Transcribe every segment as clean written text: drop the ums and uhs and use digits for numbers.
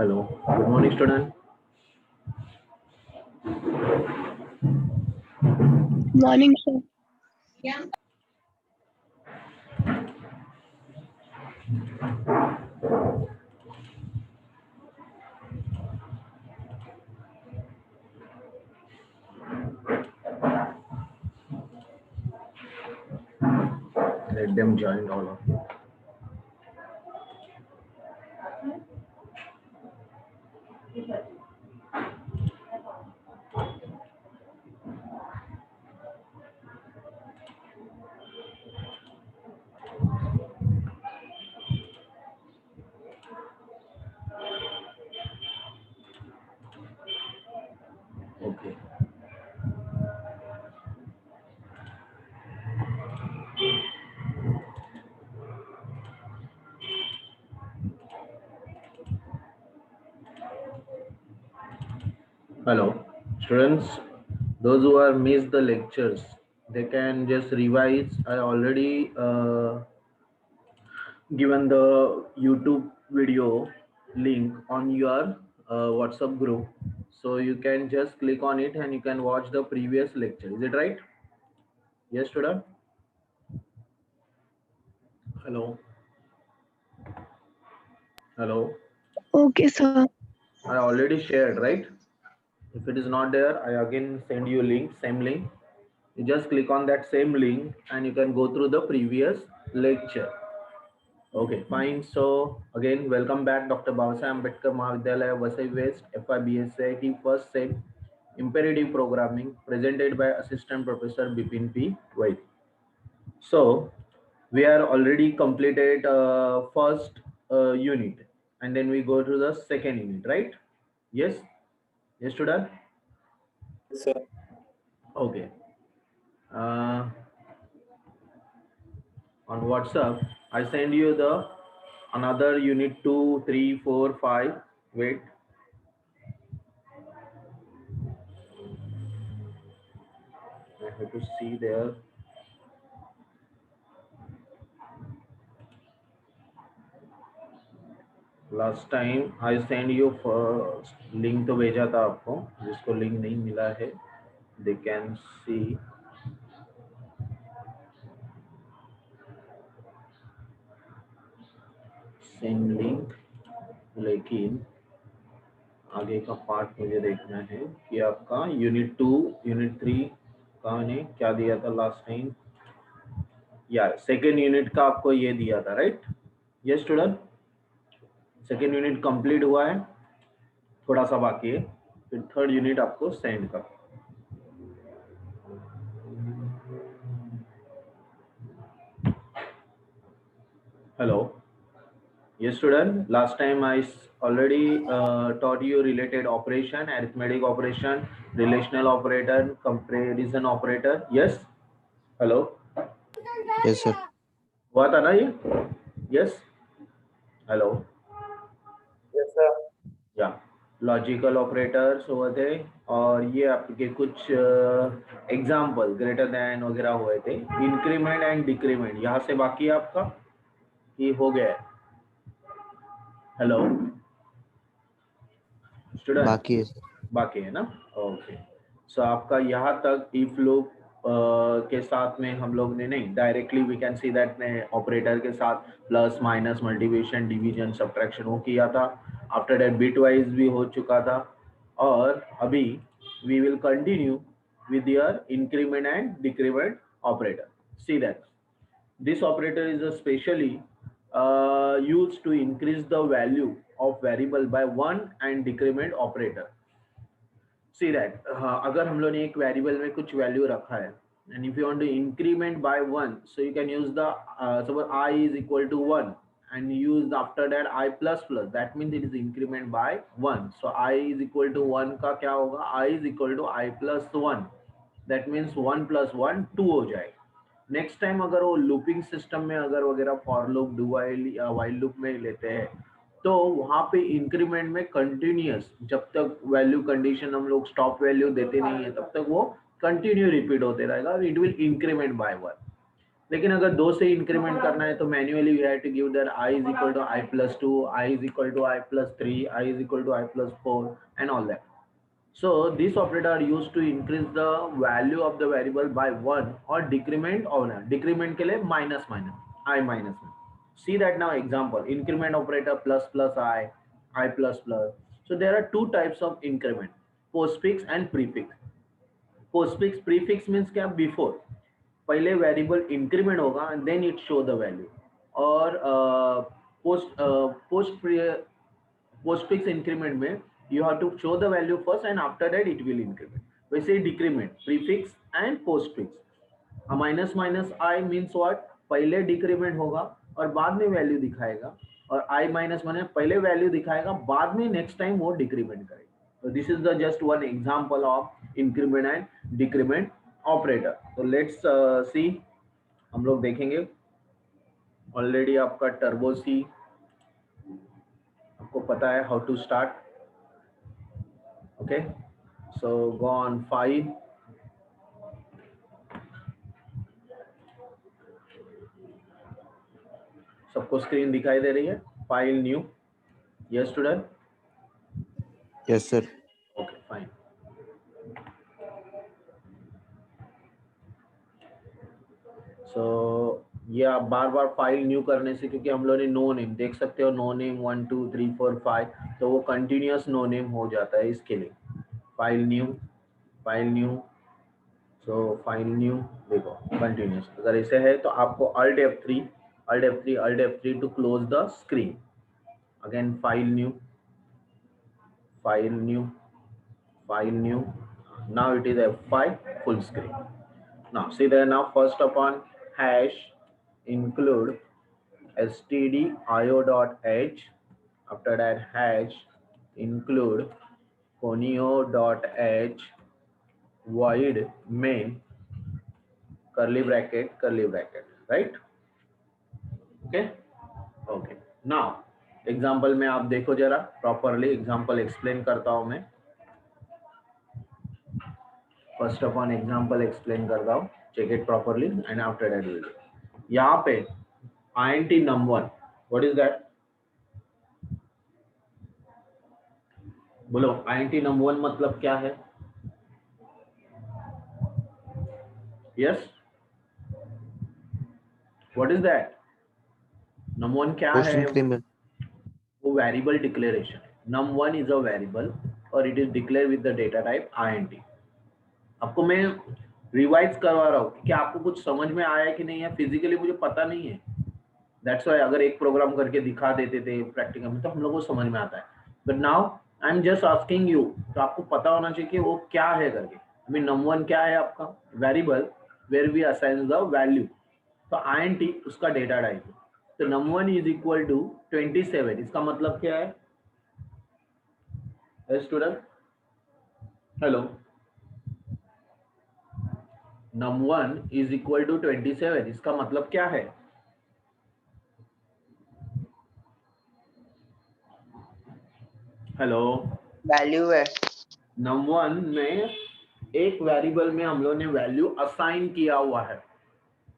Hello. Good morning, student. Morning, sir. Let them join all of you. Okay. Hello, students. Those who have missed the lectures, they can just revise. I already given the YouTube video link on your WhatsApp group, so you can just click on it and you can watch the previous lecture. Is it right? Yes, student. Hello. Hello. Okay, sir. I already shared, right? If it is not there, I again send you link, same link. You just click on that same link and you can go through the previous lecture. Okay, fine. So again, welcome back, Dr. Babasaheb Ambedkar Mahavidyalaya, Vasai West, FIBSIT first set imperative programming presented by Assistant Professor Bipin P. Vaid. So we are already completed first unit and then we go to the second unit, right? Yes. Yes, student. Yes, sir. Okay. On WhatsApp, I send you the another unit 2, 3, 4, 5. Wait. I have to see there. Last time I send you first link तो भेजा था आपको, जिसको link नहीं मिला है they can see send link, लेकिन आगे का पार्ट मुझे देखना है कि आपका यूनिट 2 यूनिट 3 का ने क्या दिया था लास्ट टाइम। यार सेकेंड यूनिट का आपको ये दिया था, right? Yes student, second unit complete हुआ है, थोड़ा सा बाकी है, फिर थर्ड यूनिट आपको सेंड कर। Hello, yes student, last time I already taught you related operation, arithmetic operation, relational operator, comparison operator. Yes, hello. Yes, sir. हुआ था ना ये? Yes, hello. Yes, sir. Yeah, logical operators हुए थे और ये आपके कुछ एग्जाम्पल ग्रेटर देन वगैरह हुए थे। इंक्रीमेंट एंड डिक्रीमेंट यहाँ से बाकी है आपका कि हो गया है? हेलो स्टूडेंट, बाकी है ना? ओके, सो आपका यहाँ तक इफ लूप के साथ में हम लोग ने नहीं, directly we can see that ने ऑपरेटर के साथ plus minus multiplication division subtraction वो किया था। आफ्टर दैट बिट वाइज भी हो चुका था और अभी we will continue with your increment and decrement operator. See that this operator is especially used to increase the value of variable by 1 and decrement operator. See that अगर हम लोग ने एक वेरिएबल में कुछ वैल्यू रखा है and if you want to increment by 1, so you can use the suppose I is equal to 1 and use after that I plus plus, that means it is increment by 1. So I is equal to 1 का क्या होगा? I is equal to I plus 1, that means 1 plus 1 2 हो जाएगा। Next time अगर वो looping system में अगर वगैरह फॉर लूप, डू वाइल या वाइल लूप में लेते हैं तो वहां पे इंक्रीमेंट में कंटिन्यूअस जब तक वैल्यू कंडीशन हम लोग स्टॉप वैल्यू देते नहीं है तब तक वो कंटिन्यू रिपीट होते रहेगा और इट विल इंक्रीमेंट बाय 1। लेकिन अगर 2 से इंक्रीमेंट करना है तो manually we have to give that i is equal to i plus 2, i is equal to i plus 3, i is equal to i plus 4 and all that. So this operator are used to increase the value of the variable by 1 or decrement or decrement के लिए minus minus i minus में. See that now example increment operator plus plus I plus plus. So there are two types of increment, postfix and prefix. Postfix prefix means क्या before, पहले variable increment होगा and then it show the value, और postfix increment में you have to show the value first and after that it will increment. वैसे ही decrement prefix and postfix. Minus minus I means what, पहले decrement होगा और बाद में value दिखाएगा, और आई माइनस माइनस पहले वैल्यू दिखाएगा बाद में नेक्स्ट टाइम वो डिक्रीमेंट करेगा. So this is the just one example of increment and decrement operator. So let's see, हम लोग देखेंगे. ऑलरेडी आपका टर्बो सी आपको पता है how to start. Okay, so go on file. सबको स्क्रीन दिखाई दे रही है? File new. Yes student? Yes, sir. Okay fine. So ये आप बार बार फाइल न्यू करने से, क्योंकि हम लोगों ने नो नेम देख सकते हो, नो नेम 1 2 3 4 5, तो वो कंटिन्यूअस नो नेम हो जाता है. इसके लिए file new, file new. So file new देखो कंटिन्यूअस. अगर ऐसे है तो आपको alt F3 alt F3 alt F3 to close the screen. Again file new, file new, file new. Now it is F5 full screen. Now see there, now first upon hash include stdio.h, after that hash include conio.h void main curly bracket, right? Okay, okay. Now example में आप देखो जरा properly, example explain करता हूँ मैं. First upon example explain करता हूँ, check it properly and after that will. यहाँ पे int num1, what is that? बोलो int num1 मतलब क्या है? Yes, what is that? num1 क्या Post है? increment. वो वेरिएबल डिक्लेरेशन है. num1 इज अ वेरिएबल और it is declare with the data type int. आपको मैं रिवाइज करवा रहा हूँ कि आपको कुछ समझ में आया कि नहीं है. फिजिकली मुझे पता नहीं है, दैट्स व्हाई अगर एक प्रोग्राम करके दिखा देते थे प्रैक्टिकल में तो हम लोगों को समझ में आता है. But now I am just asking you, तो आपको पता होना चाहिए कि वो क्या है करके. आई मीन num1 क्या है आपका? Variable where we assign the value. तो int उसका डेटा टाइप है. तो num1 इज इक्वल टू 27. इसका मतलब क्या है student? Hello, num1 is equal to 27, इसका मतलब क्या है? हेलो, वैल्यू है. num1 में एक वेरिएबल में हम लोग ने वैल्यू असाइन किया हुआ है.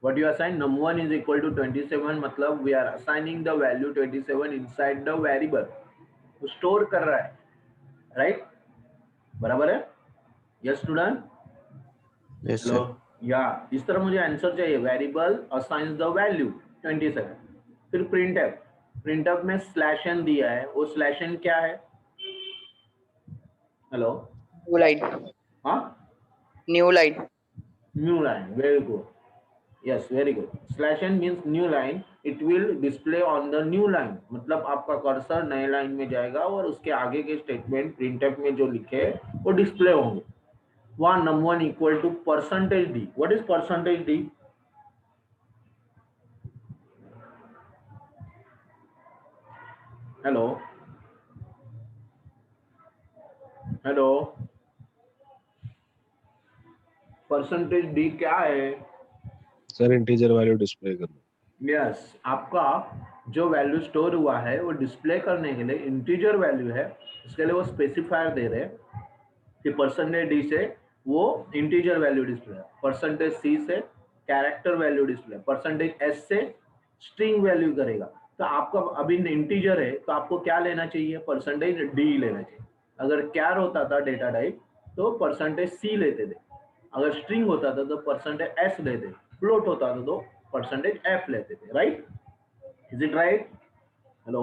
What you assign? num1 is equal to 27, मतलब we are assigning the value 27 inside the variable. तो स्टोर कर रहा है, राइट? बराबर है? Yes student? Yes, hello, sir. या इस तरह मुझे आंसर चाहिए. Variable assigns the value 27. फिर प्रिंटफ, प्रिंटफ में स्लैश एन दिया है. वो स्लैश एन क्या है? Hello, new line. हाँ, new line. new line. Very good. Yes, very good. Slash n means new line. It will display on the new line. मतलब आपका कर्सर नए लाइन में जाएगा और उसके आगे के स्टेटमेंट प्रिंटफ में जो लिखे वो डिस्प्ले होंगे. वहाँ num1 equal to percentage D. What is percentage D? Hello, hello, percentage D क्या है? सर इंटीजर वैल्यू डिस्प्ले करना. यस, आपका जो वैल्यू स्टोर हुआ है वो डिस्प्ले करने के लिए इंटीजर वैल्यू है. इसके लिए वो स्पेसिफायर दे रहे हैं कि परसेंटेज डी से वो इंटीजर वैल्यू डिस्प्ले है, परसेंटेज सी से character value display, percentage S से स्ट्रिंग वैल्यू करेगा। तो आपका अभी इंटीजर है तो आपको क्या लेना चाहिए, परसेंटेज डी लेना चाहिए। अगर कैर होता था डेटा टाइप तो परसेंटेज सी लेते थे, अगर स्ट्रिंग होता था तो परसेंटेज एस लेते, फ्लोट होता था तो परसेंटेज एफ लेते थे, right? Is it right? Hello?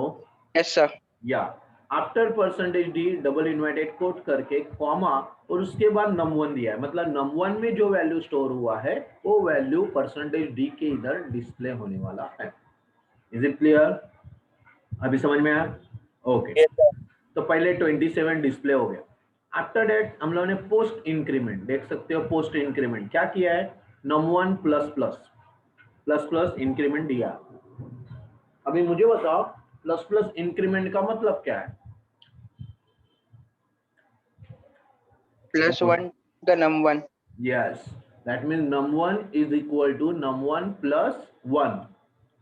Yes, sir. या after percentage D double inverted quote करके कॉमा और उसके बाद num1 दिया है, मतलब num1 में जो वैल्यू स्टोर हुआ है वो वैल्यू परसेंटेज डी के इधर डिस्प्ले होने वाला है। Is it clear? अभी समझ में आया? ओके। तो पहले 27 डिस्प्ले हो गया। आफ्टर दैट हम लोगों ने पोस्ट इंक्रीमेंट, देख सकते हो पोस्ट इंक्रीमेंट क्या किया है, num1 plus plus plus plus increment दिया। अभी मुझे बताओ प्लस प्लस इंक्रीमेंट का मतलब क्या है? +1 the num1. Yes, that means num1 is equal to num1 plus 1,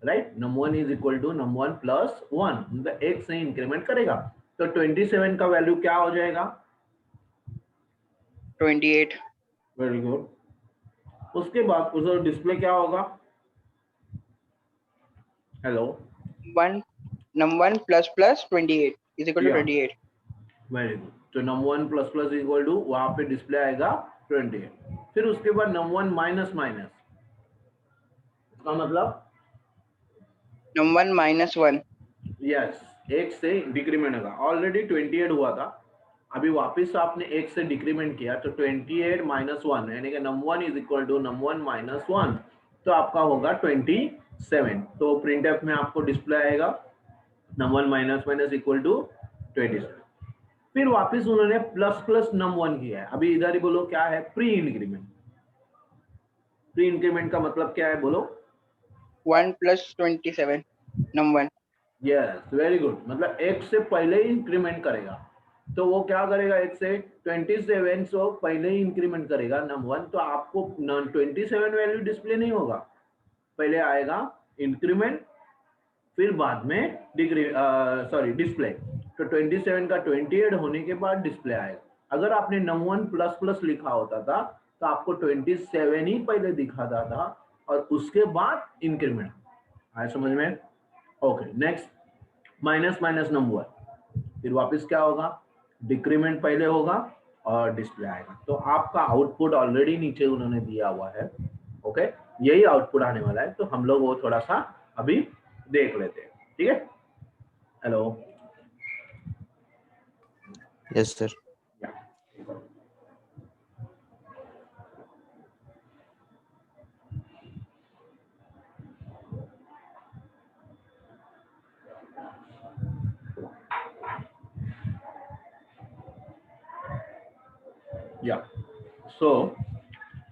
right? num1 is equal to num1 plus 1, मतलब एक से इंक्रीमेंट करेगा। तो 27 का वैल्यू क्या हो जाएगा? 28. Very good. उसके बाद उधर डिस्प्ले क्या होगा? Hello? num1 plus plus 28 is equal to Yeah. 28. Very good. तो num1 plus plus equal to वहां पे डिस्प्ले आएगा 28। फिर उसके बाद num1 माइनस माइनस, इसका मतलब num1 -1. यस, एक से डिक्रीमेंट होगा। ऑलरेडी 28 हुआ था, अभी वापस आपने एक से डिक्रीमेंट किया तो 28 माइनस 1 यानी कि num1 is equal to num1 minus 1, तो आपका होगा 27। तो प्रिंटफ में आपको डिस्प्ले आएगा num1 minus minus equal to 27। फिर वापस उन्होंने प्लस प्लस num1 किया है। अभी इधर ही बोलो क्या है, प्री इंक्रीमेंट। प्री इंक्रीमेंट का मतलब क्या है बोलो? 1 plus 27 num1. Yes, very good, मतलब एक से पहले ही इंक्रीमेंट करेगा। तो वो क्या करेगा, एक से 27 सो पहले ही इंक्रीमेंट करेगा num1, तो आपको 27 वैल्यू डिस्प्ले नहीं होगा, पहले आएगा इंक्रीमेंट फिर बाद में डिस्प्ले। तो 27 का 28 होने के बाद डिस्प्ले आएगा। अगर आपने num1 प्लस प्लस लिखा होता था तो आपको 27 ही पहले दिखाता था और उसके बाद इंक्रीमेंट। आया समझ में? Okay, next minus minus num1, फिर वापस क्या होगा, डिक्रीमेंट पहले होगा और डिस्प्ले आएगा। तो आपका आउटपुट ऑलरेडी नीचे उन्होंने दिया हुआ है। ओके, यही आउटपुट आने वाला है, तो हम लोग वो थोड़ा सा अभी देख लेते हैं, ठीक है? Hello? Yes, sir. Yeah. So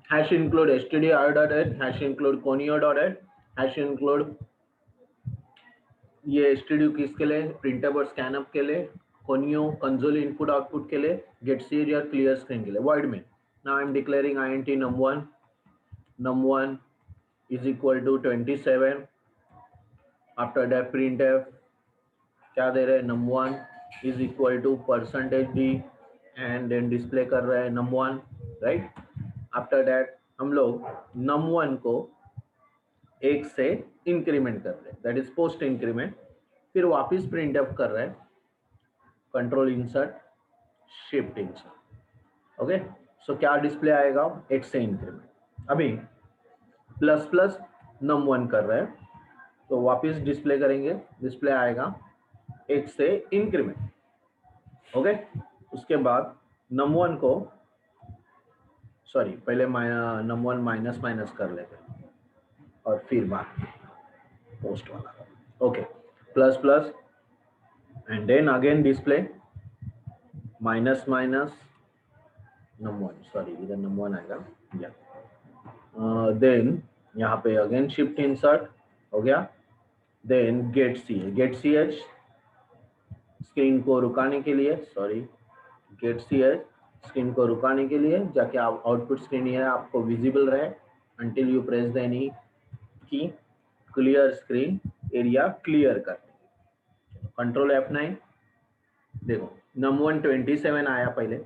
hash include stdio.h, hash include conio.h, hash include ये stdio किसके लिए, प्रिंटअप और स्कैनअप के लिए, conio कंसोल इनपुट आउटपुट के लिए, गेट सीरीज या क्लियर स्क्रीन के लिए, void में। Now I'm declaring int num1 is equal to 27। After that printf क्या दे रहे हैं, num1 is equal to percentage D and then display कर रहे हैं num1, राइट? आफ्टर दैट हम लोग num1 को एक से इंक्रीमेंट कर रहे हैं, दैट इज पोस्ट इंक्रीमेंट। फिर वापस printf कर रहे हैं, control insert shift insert. Okay, so क्या डिस्प्ले आएगा, एक से इंक्रीमेंट। अभी प्लस प्लस num1 कर रहे हैं तो वापस डिस्प्ले करेंगे, डिस्प्ले आएगा एक से इंक्रीमेंट। ओके, उसके बाद num1 को पहले num1 माइनस माइनस कर लेते हैं और फिर बाद पोस्ट वाला। Okay, plus plus and then again display minus minus num1, इधर num1 आएगा या देन यहाँ पे अगेन शिफ्ट इंसर्ट हो गया, देन गेट ch स्क्रीन को रुकाने के लिए, गेट ch स्क्रीन को रुकाने के लिए, जाके आप आउटपुट स्क्रीन है आपको विजिबल रहे until you press the any की, क्लियर स्क्रीन एरिया क्लियर कर। कंट्रोल F9, देखो num1 27 आया पहले,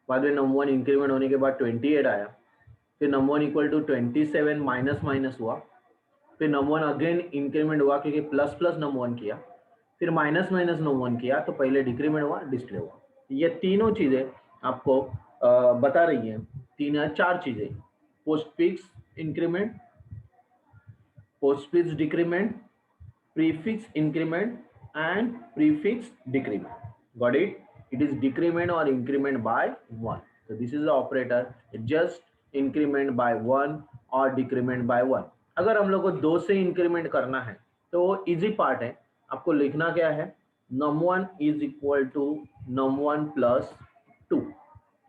बाद में num1 इंक्रीमेंट होने के बाद 28 आया, फिर num1 equal to 27 minus minus हुआ, फिर num1 अगेन इंक्रीमेंट हुआ क्योंकि प्लस प्लस num1 किया, फिर माइनस माइनस num1 किया, तो पहले डिक्रीमेंट हुआ, डिस्प्ले हुआ। ये तीनों चीजें आपको बता रही है, तीन या चार चीजें, post fix increment, post fix decrement, prefix increment and prefix decrement. Got it? It is decrement or increment by 1. So this is the operator. It just increment by 1 or decrement by 1. अगर हम लोग को 2 से increment करना है तो easy part है, आपको लिखना क्या है, num1 is equal to num1 plus 2।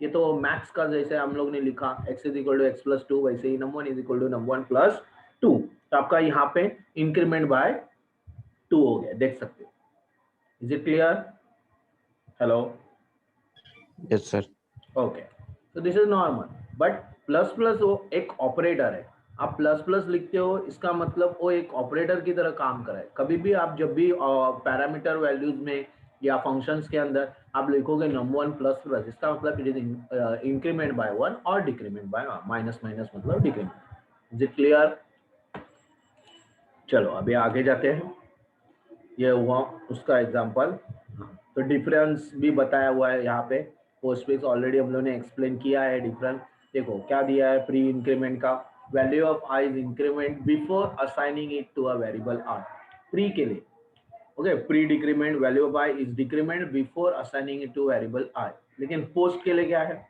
ये तो मैक्स का जैसे हम लोग ने लिखा x is equal to x plus 2, वैसे ही num1 is equal to num1 plus 2। तो आपका यहाँ पे इंक्रीमेंट बाय 2 हो गया, देख सकते हो। Is it clear? Hello? Yes, sir. Okay, तो this is normal, but plus plus वो एक ऑपरेटर है, आप प्लस प्लस लिखते हो, इसका मतलब वो एक ऑपरेटर की तरह काम कर रहा है। कभी भी आप जब भी पैरामीटर वैल्यूज में या फंक्शंस के अंदर आप लिखोगे num1 प्लस प्लस, इसका मतलब इट इज इंक्रीमेंट बाय 1 और डिक्रीमेंट बाय माइनस माइनस मतलब डिक्रीमेंट। Is it clear? चलो अभी आगे जाते हैं। ये हुआ उसका एग्जांपल। तो डिफरेंस भी बताया हुआ है यहाँ पे, पोस्टफिक्स ऑलरेडी हम लोगों ने एक्सप्लेन किया है डिफरेंस। देखो क्या दिया है, प्री इंक्रीमेंट का value of I is increment before assigning it to a variable R, pre के लिए। Okay, pre decrement value of I is decrement before assigning it to variable R. लेकिन पोस्ट के लिए क्या है,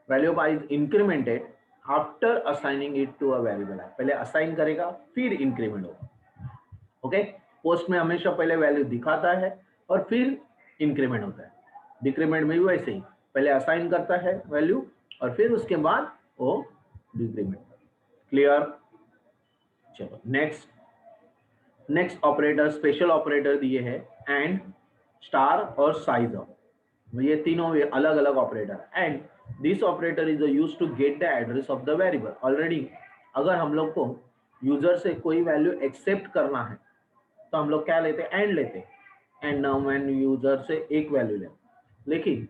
value of I is incremented after assigning it to a variable R. पहले assign करेगा फिर इंक्रीमेंट होगा। ओके, पोस्ट में हमेशा पहले वैल्यू दिखाता है और फिर इंक्रीमेंट होता है। डिक्रीमेंट में भी वैसे ही, पहले असाइन करता है वैल्यू और फिर उसके बाद वो डिक्रीमेंट। क्लियर? चलो नेक्स्ट ऑपरेटर, स्पेशल ऑपरेटर दिए है एंड, स्टार और साइज ऑफ। ये तीनों अलग अलग ऑपरेटर है। And this operator is used to get the address of the variable. Already अगर हम लोग को यूजर से कोई वैल्यू एक्सेप्ट करना है तो हम लोग क्या लेते हैं, एंड लेते हैं। एंड नाउ एंड यूजर से एक वैल्यू लें। लेकिन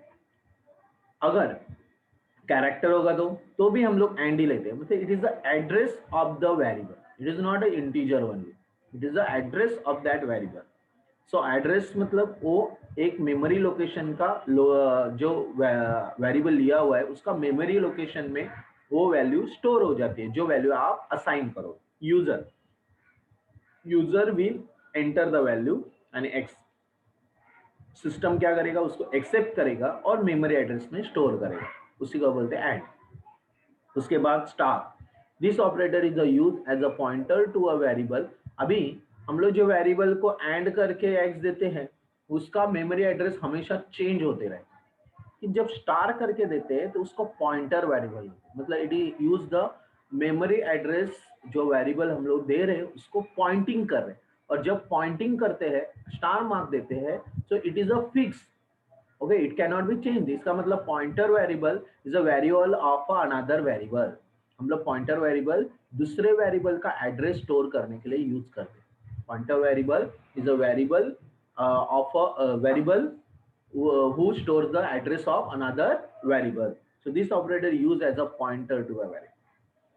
अगर कैरेक्टर होगा तो भी हम लोग एंड ही लेते हैं। मतलब it is the address of the variable, it is not a integer only, it is the address of that variable. So address मतलब वो एक मेमोरी लोकेशन का जो वेरिएबल लिया हुआ है उसका मेमोरी लोकेशन में वो वैल्यू स्टोर हो जाती है, जो वैल्यू आप असाइन करो। User will enter the value and x, system क्या करेगा, उसको एक्सेप्ट करेगा और मेमोरी एड्रेस में स्टोर करेगा, उसी को बोलते हैं एंड। उसके बाद star, this operator is use as a pointer to a variable. अभी हम लोग जो वेरिएबल को एंड करके एक्स देते हैं उसका मेमोरी एड्रेस हमेशा चेंज होते रहे, कि जब स्टार करके देते हैं तो उसको पॉइंटर वेरिएबल, मतलब it is use the memory address, जो वेरिएबल हम लोग दे रहे हैं उसको पॉइंटिंग कर रहे हैं। और जब पॉइंटिंग करते हैं, स्टार मार्क देते हैं, so it is a fix, okay, it can not be change. इसका मतलब pointer variable is a variable of another variable. हम लोग पॉइंटर वेरिएबल दूसरे वेरिएबल का एड्रेस स्टोर करने के लिए यूज करते हैं। Pointer variable is a variable of a variable who stores the address of another variable. So this operator used as a pointer to a variable.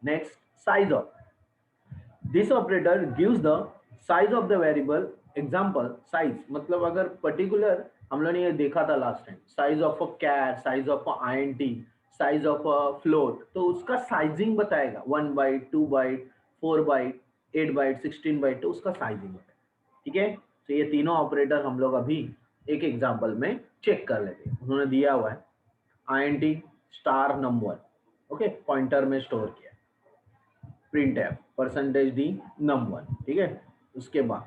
Next, size of. This operator gives the size of the variable. Example, size मतलब अगर particular, हम लोगों ने ये देखा था last time, size of a char, size of a int, size of a float, तो उसका साइजिंग बताएगा, 1 byte, 2 byte, 4 byte, 8 byte, 16 byte, तो उसका साइजिंग बताएगा। ठीक है, तो ये तीनों ऑपरेटर हम लोग अभी एक एग्जांपल में चेक कर लेते हैं। उन्होंने दिया हुआ है int star num1, okay, pointer में स्टोर किया, printf %d num1, ठीक है। उसके बाद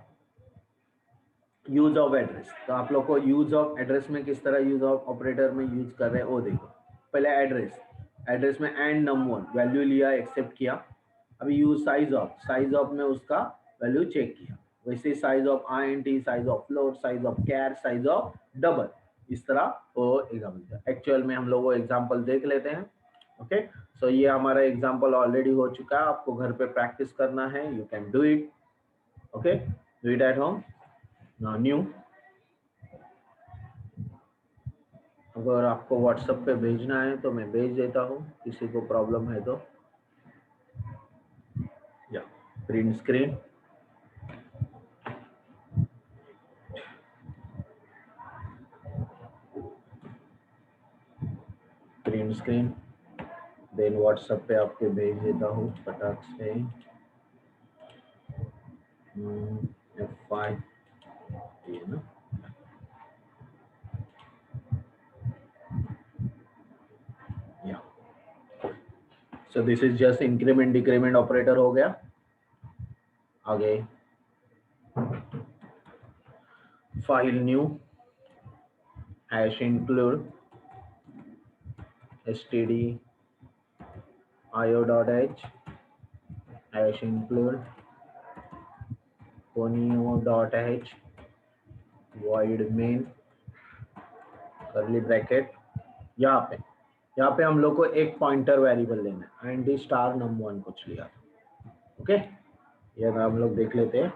यूज ऑफ एड्रेस, तो आप लोग को यूज ऑफ एड्रेस में किस तरह यूज ऑफ ऑपरेटर में यूज कर रहे हैं वो देखो। पहले एड्रेस में एंड num1 वैल्यू लिया, एक्सेप्ट किया। अभी यूज साइज ऑफ में उसका वैल्यू चेक किया। वैसे size of int, size of float, size of char, size of double, इस तरह वो एग्जाम्पल। एक्चुअल में हम लोग वो एग्जाम्पल देख लेते हैं। ओके, सो ये हमारा एग्जाम्पल ऑलरेडी हो चुका है, आपको घर पे प्रैक्टिस करना है। You can do it, okay, do it at home. Now new, अगर आपको व्हाट्सएप पे भेजना है तो मैं भेज देता हूँ, किसी को प्रॉब्लम है तो। Print screen, print screen, then WhatsApp पे आपको भेज देता हूँ फटाक से F5 ये ना, या सो this is just increment decrement operator हो गया। आगे file new hash include std io.h hash include conio.h void main curly bracket। यहाँ पे हम लोग को एक पॉइंटर वेरिएबल लेना है int स्टार num1 कुछ लिया। ओके, ये हम लोग देख लेते हैं।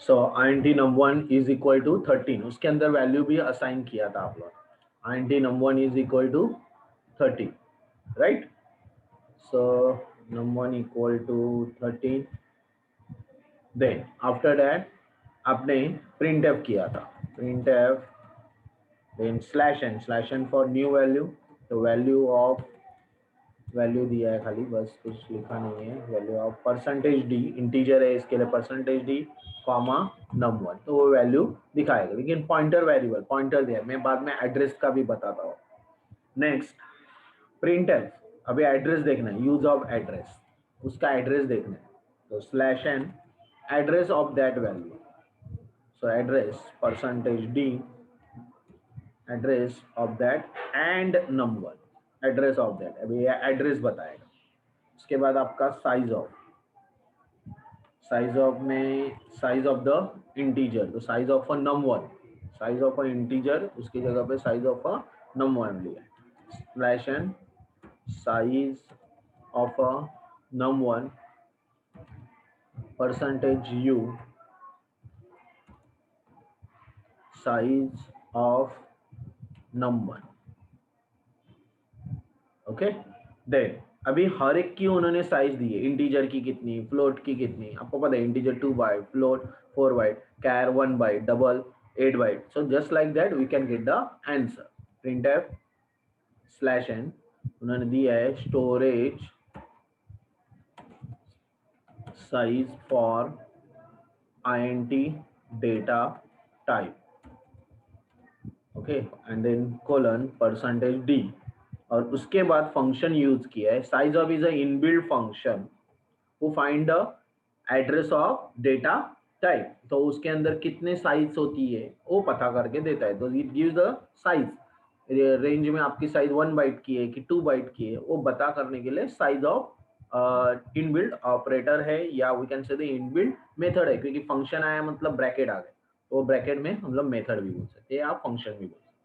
So int num1 is equal to 13, उसके अंदर वैल्यू भी असाइन किया था आप लोग। int num1 is equal to 13, right? So num1 equal to 13, then after that आपने printf किया था, printf then /n for new value, तो वैल्यू दिया है खाली, बस कुछ लिखा नहीं है। वैल्यू ऑफ %d, इंटीजर है इसके लिए %d कॉमा num1, तो वो वैल्यू दिखाएगा, लेकिन पॉइंटर वेरिएबल पॉइंटर दिया। मैं बाद में एड्रेस का भी बताता हूँ। नेक्स्ट printf, अभी एड्रेस देखना है, यूज ऑफ एड्रेस, उसका एड्रेस देखना है, तो /n address of that value, so address %d address of that and num1 address of that, अभी ये एड्रेस बताएगा। उसके बाद आपका साइज ऑफ में साइज ऑफ द इंटीजर, तो size of a num1, size of a integer उसकी जगह पे साइज ऑफ अ num1 लिया है। /n size of a num1 %u size of num1। Okay, then अभी हर एक की उन्होंने साइज दी है, इंटीजर की कितनी, फ्लोट की कितनी, आपको पता है integer 2 byte, float 4 byte, char 1 byte, double 8 byte. So just like that we can get the answer. printf /n उन्होंने दिया है storage size for int data type, okay, and then colon %d, और उसके बाद फंक्शन यूज किया है। Size of is a inbuilt function who find the address of data type, तो उसके अंदर कितने साइज होती है वो पता करके देता है। तो it gives the size, range में आपकी साइज 1 बाइट की है कि 2 बाइट की है, वो बता करने के लिए साइज ऑफ इनबिल्ट ऑपरेटर है, या we can say the inbuilt method है, क्योंकि फंक्शन आया मतलब ब्रैकेट आ गए, तो ब्रैकेट में हम लोग मेथड भी बोल सकते हैं या फंक्शन भी बोल सकते हैं।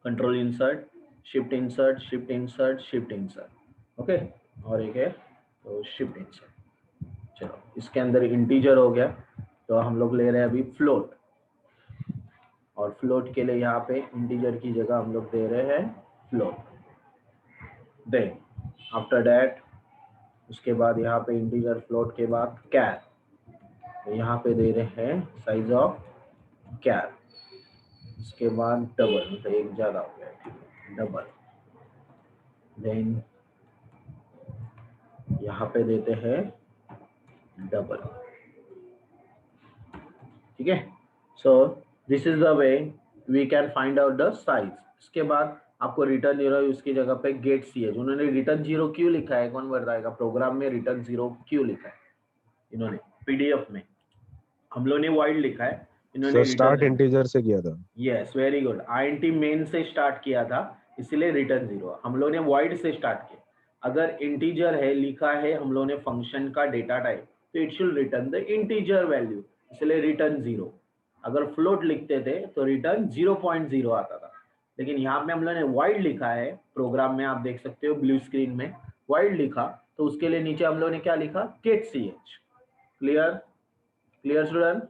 Control insert, shift insert, shift insert, shift insert, okay, और एक है तो शिफ्ट इंसर्ट। चलो, इसके अंदर इंटीजर हो गया, तो हम लोग ले रहे हैं अभी फ्लोट, और फ्लोट के लिए यहाँ पे इंटीजर की जगह हम लोग दे रहे हैं फ्लोट। देन आफ्टर दैट उसके बाद यहाँ पे इंटीजर फ्लोट के बाद कैर, तो यहाँ पे दे रहे हैं साइज ऑफ कैर। इसके बाद डबल, मतलब एक ज्यादा हो गया, ठीक है, डबल। देन यहाँ पे देते हैं डबल, ठीक है। So this is the way we can find out the size. इसके बाद आपको रिटर्न 0 उसकी जगह पे गेट ch, उन्होंने रिटर्न 0 क्यों लिखा है, कौन बताएगा? प्रोग्राम में रिटर्न 0 क्यों लिखा है इन्होंने? पीडीएफ में हम लोग ने वाइड लिखा है, इन्होंने स्टार्ट इंटीजर से किया था। Yes, very good, int main से स्टार्ट किया था, इसलिए रिटर्न 0। हम लोग ने वाइड से स्टार्ट किया। अगर इंटीजर है लिखा है हम लोग ने फंक्शन का डेटा टाइप, तो it should return the integer value, इसलिए रिटर्न 0। अगर फ्लोट लिखते थे तो रिटर्न 0.0 आता था, लेकिन यहाँ पे हम लोग ने वाइड लिखा है। प्रोग्राम में आप देख सकते हो ब्लू स्क्रीन में वाइड लिखा, तो उसके लिए नीचे हम लोग ने क्या लिखा? Get ch। Clear? Clear student?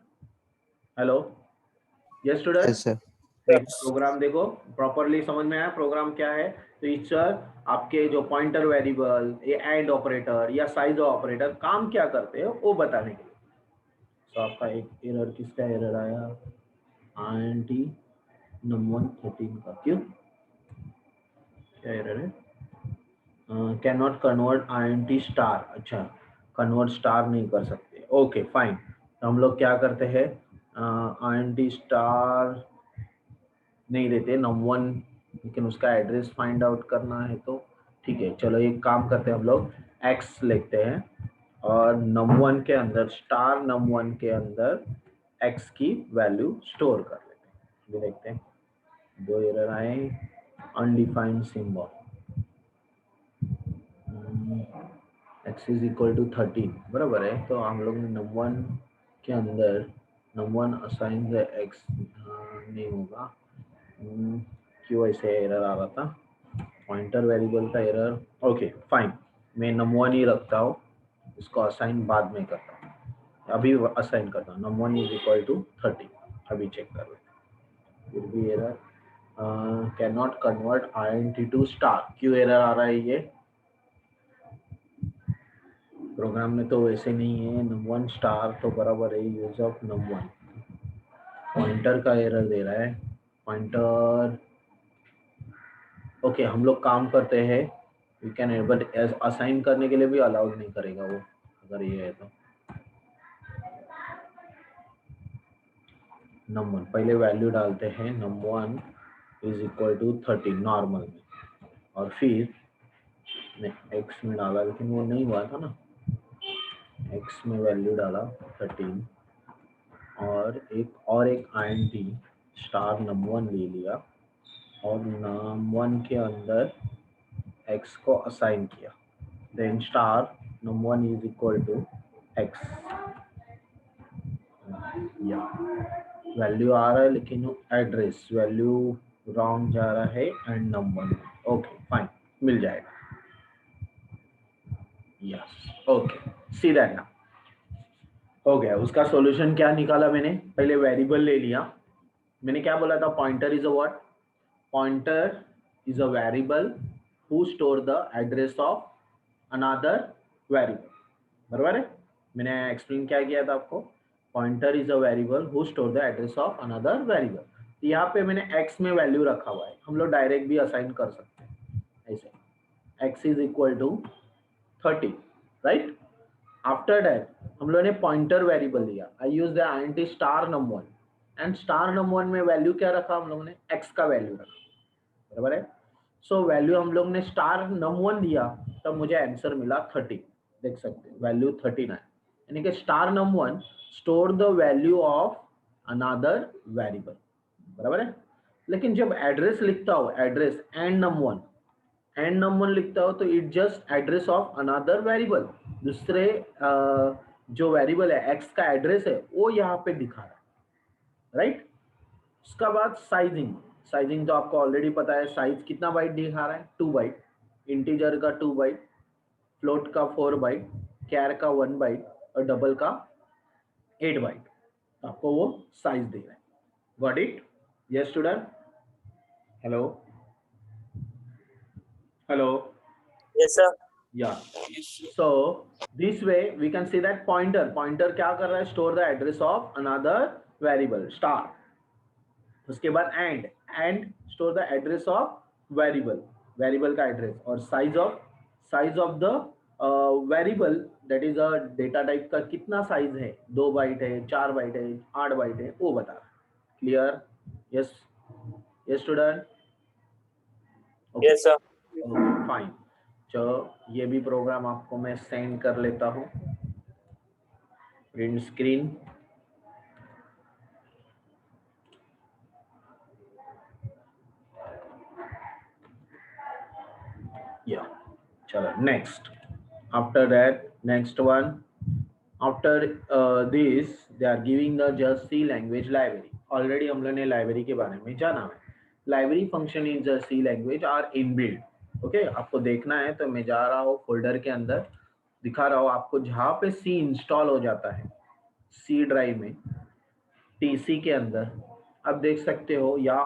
Hello, yes student? Yes, sir. Program देखो प्रॉपरली समझ में आया प्रोग्राम क्या है। तो टीचर आपके जो पॉइंटर वेरिएबल ये एंड ऑपरेटर या साइज ऑपरेटर काम क्या करते हैं वो बताने के लिए। तो आपका एक एरर किसका एरर आया INT num1 13 का क्यों क्या एरर है can not convert INT star. अच्छा कन्वर्ट स्टार नहीं कर सकते ओके फाइन। तो हम लोग क्या करते हैं INT स्टार नहीं देते num1 लेकिन उसका एड्रेस फाइंड आउट करना है तो ठीक है चलो एक काम करते हैं हम लोग x लिखते हैं और num1 के अंदर स्टार num1 के अंदर x की वैल्यू स्टोर कर लेते हैं। ये देखते हैं दो एरर आए undefined symbol x is equal to 13 बराबर है। तो हम लोग ने num1 के अंदर num1 असाइन द x नहीं होगा क्यों ऐसे एरर आ रहा था पॉइंटर वेरिएबल का एरर ओके फाइन मैं num1 ही रखता हूँ इसको असाइन बाद में करता हूँ अभी असाइन करता हूँ num1 इज इक्वल टू 30 अभी चेक कर लेते फिर भी error can not convert INT to star क्यों एरर आ रहा है ये प्रोग्राम में तो वैसे नहीं है num1 स्टार तो बराबर है यूज ऑफ num1 पॉइंटर का एरर दे रहा है पॉइंटर ओके हम लोग काम करते हैं यू कैन बट असाइन करने के लिए भी अलाउड नहीं करेगा वो अगर ये है तो num1 पहले वैल्यू डालते हैं num1 is equal to 13 normal में और फिर x में डाला लेकिन वो नहीं हुआ था ना x में वैल्यू डाला 13 और एक INT स्टार num1 ले लिया और num1 के अंदर x को असाइन किया then star num1 is equal to x या वैल्यू आ रहा है लेकिन एड्रेस वैल्यू रॉन्ग जा रहा है एंड num1 ओके फाइन मिल जाएगा यस ओके सी दैट ना हो गया। उसका सॉल्यूशन क्या निकाला मैंने पहले वेरिएबल ले लिया मैंने क्या बोला था pointer is a what pointer is a variable who store the address of another variable बराबर है मैंने एक्सप्लेन क्या किया था आपको pointer is a variable who store the address of another variable. यहाँ पे मैंने x में वैल्यू रखा हुआ है हम लोग डायरेक्ट भी असाइन कर सकते हैं ऐसे x is equal to 30 right. After that हम लोगों ने पॉइंटर वेरिएबल लिया I use the INT star num1 and star num1 में वैल्यू क्या रखा हम लोगों ने x का वैल्यू रखा बराबर है। सो वैल्यू हम लोग ने स्टार num1 दिया तब मुझे आंसर मिला 30 देख सकते हैं वैल्यू 39 यानी कि star num1 store the value of another variable बराबर है। लेकिन जब एड्रेस लिखता हो एड्रेस एंड num1 लिखता हो तो it just address of another variable दूसरे जो वेरिएबल है x का एड्रेस है वो यहाँ पे दिखा रहा है राइट। उसका बाद साइजिंग तो आपको ऑलरेडी पता है साइज कितना बाइट दिखा रहा है 2 बाइट इंटीजर का 2 बाइट फ्लोट का 4 बाइट कैर का 1 बाइट और डबल का 8 बाइट आपको वो साइज दे रहा है got it yes student hello Yes, sir. yeah so this way we can see that pointer क्या कर रहा है store the address of another variable star उसके बाद and store the address of variable का एड्रेस और size of the variable that is a data type का कितना साइज है 2 बाइट है 4 बाइट है 8 बाइट है वो बता रहा है clear yes student Yes, sir. Okay fine चलो ये भी प्रोग्राम आपको मैं सेंड कर लेता हूँ प्रिंट स्क्रीन या चलो next after that next one after this they are giving the just C language library already हम लोग ने लाइब्रेरी के बारे में जाना है library function in the C language are inbuilt okay आपको देखना है तो मैं जा रहा हूँ फोल्डर के अंदर दिखा रहा हूँ आपको जहाँ पे सी इंस्टॉल हो जाता है सी ड्राइव में टीसी के अंदर आप देख सकते हो या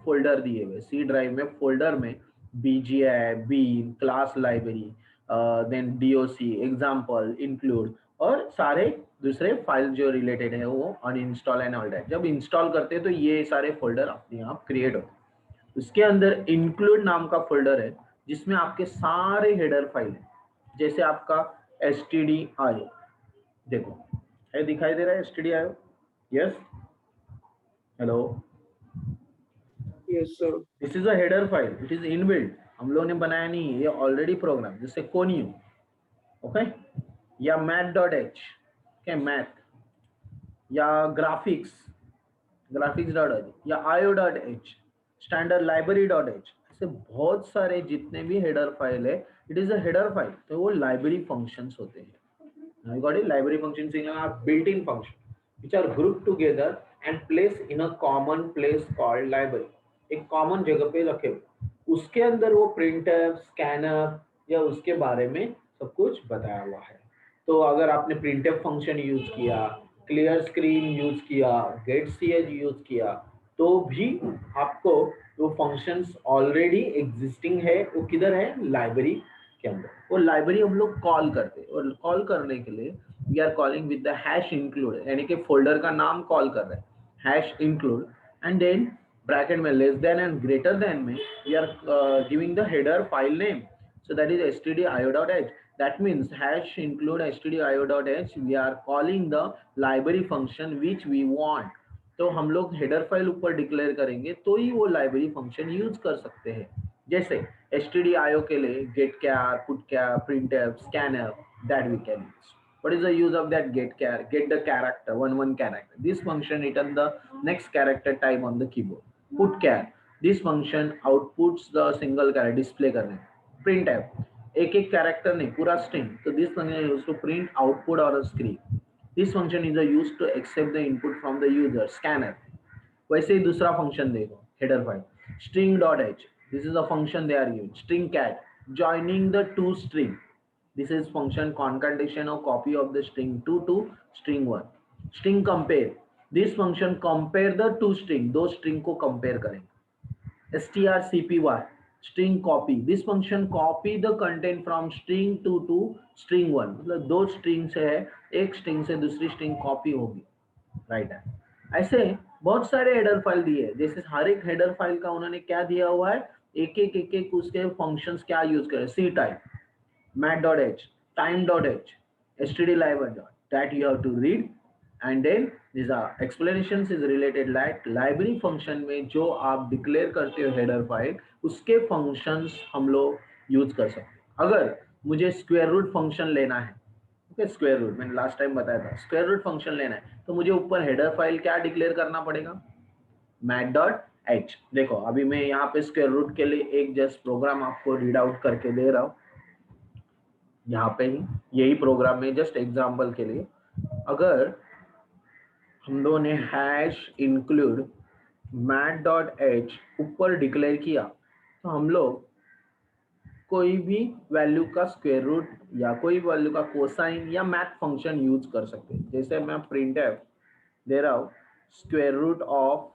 फोल्डर दिए हुए सी ड्राइव में, फोल्डर में BGI, beam, class library, then DOC, example, include और सारे दूसरे फाइल जो रिलेटेड है वो अनइंस्टॉल एंड ऑल दैट। जब इंस्टॉल करते हैं तो ये सारे फोल्डर अपने आप क्रिएट होते हैं। उसके अंदर इंक्लूड नाम का फोल्डर है जिसमें आपके सारे हेडर फाइल है, जैसे आपका stdio, देखो है, दिखाई दे रहा है stdio? Yes, hello, Yes, sir. This is a header file, it is inbuilt, हम लोगों ने बनाया नहीं है, ये ऑलरेडी प्रोग्राम, जैसे कोनियो, ओके, या math.h, ओके, मैथ, या graphics.h, या io.h, स्टैंडर्ड library.h, ऐसे बहुत सारे जितने भी हेडर फाइल है, it is a header file, तो वो लाइब्रेरी फंक्शंस होते हैं। Now you got it? Library functions are built-in functions which are grouped together and placed in a common place called library. एक कॉमन जगह पे रखे हुए, उसके अंदर वो प्रिंटर, स्कैनर या उसके बारे में सब कुछ बताया हुआ है। तो अगर आपने प्रिंटफ फंक्शन यूज किया, क्लियर स्क्रीन यूज किया, गेट ch यूज किया, तो भी आपको वो फंक्शंस ऑलरेडी एग्जिस्टिंग है, वो किधर है, लाइब्रेरी के अंदर। वो लाइब्रेरी हम लोग कॉल करते हैं, और कॉल करने के लिए we are calling with the hash include, यानी कि फोल्डर का नाम कॉल कर रहे हैं, hash include, and then bracket में less than and greater than में we are giving the header file name, so that is stdio.h. that means hash include stdio.h, we are calling the library function which we want। तो हम लोग header file ऊपर declare करेंगे तो ही वो library function use कर सकते हैं। जैसे stdio के लिए getChar, putChar, printf, scanf, that we can use। What is the use of that getChar? Get the character, one character. This function return the next character type on the keyboard। putChar, this function outputs the single character, display करने। printf, एक एक character नहीं, पूरा string, तो this function is used to print output और screen. This function is used to accept the input from the user, scanner. वैसे ही दूसरा फंक्शन देखो, header file string.h, this is a function they are used। string cat, joining the two string, this is function concatenation of copy of the string 2 to string 1। string compare, this function compare the two string, दो string को compare करेंगे। strcpy, string copy, this function copy the content from string 2 to string 1, मतलब दो string से है, एक string से दूसरी string copy होगी, राइट है। ऐसे बहुत सारे हेडर फाइल दिए, जैसे हर एक हेडर फाइल का उन्होंने क्या दिया हुआ है, एक एक उसके फंक्शंस क्या यूज करें, C type, math.h, time.h, stdlib, that you have to read, and then these are explanations is related like library function में जो आप डिक्लेयर करते हो हेडर फाइल, उसके फंक्शंस हम लोग यूज कर सकते हैं। अगर मुझे स्क्वायर रूट फंक्शन लेना है, ओके, स्क्वायर रूट मैंने लास्ट टाइम बताया था, स्क्वायर रूट फंक्शन लेना है, तो मुझे ऊपर हेडर फाइल क्या डिक्लेयर करना पड़ेगा, math.h। देखो अभी मैं यहाँ पे स्क्वायर रूट के लिए एक जस्ट प्रोग्राम आपको रीड आउट करके दे रहा हूँ, यहाँ पे ही यही प्रोग्राम में जस्ट एग्जांपल के लिए। अगर हम लोगों ने हैश इंक्लूड math.h ऊपर डिक्लेयर किया, तो हम लोग कोई भी वैल्यू का स्क्वायर रूट या कोई वैल्यू का कोसाइन या मैथ फंक्शन यूज कर सकते हैं। जैसे मैं printf दे रहा हूँ square root of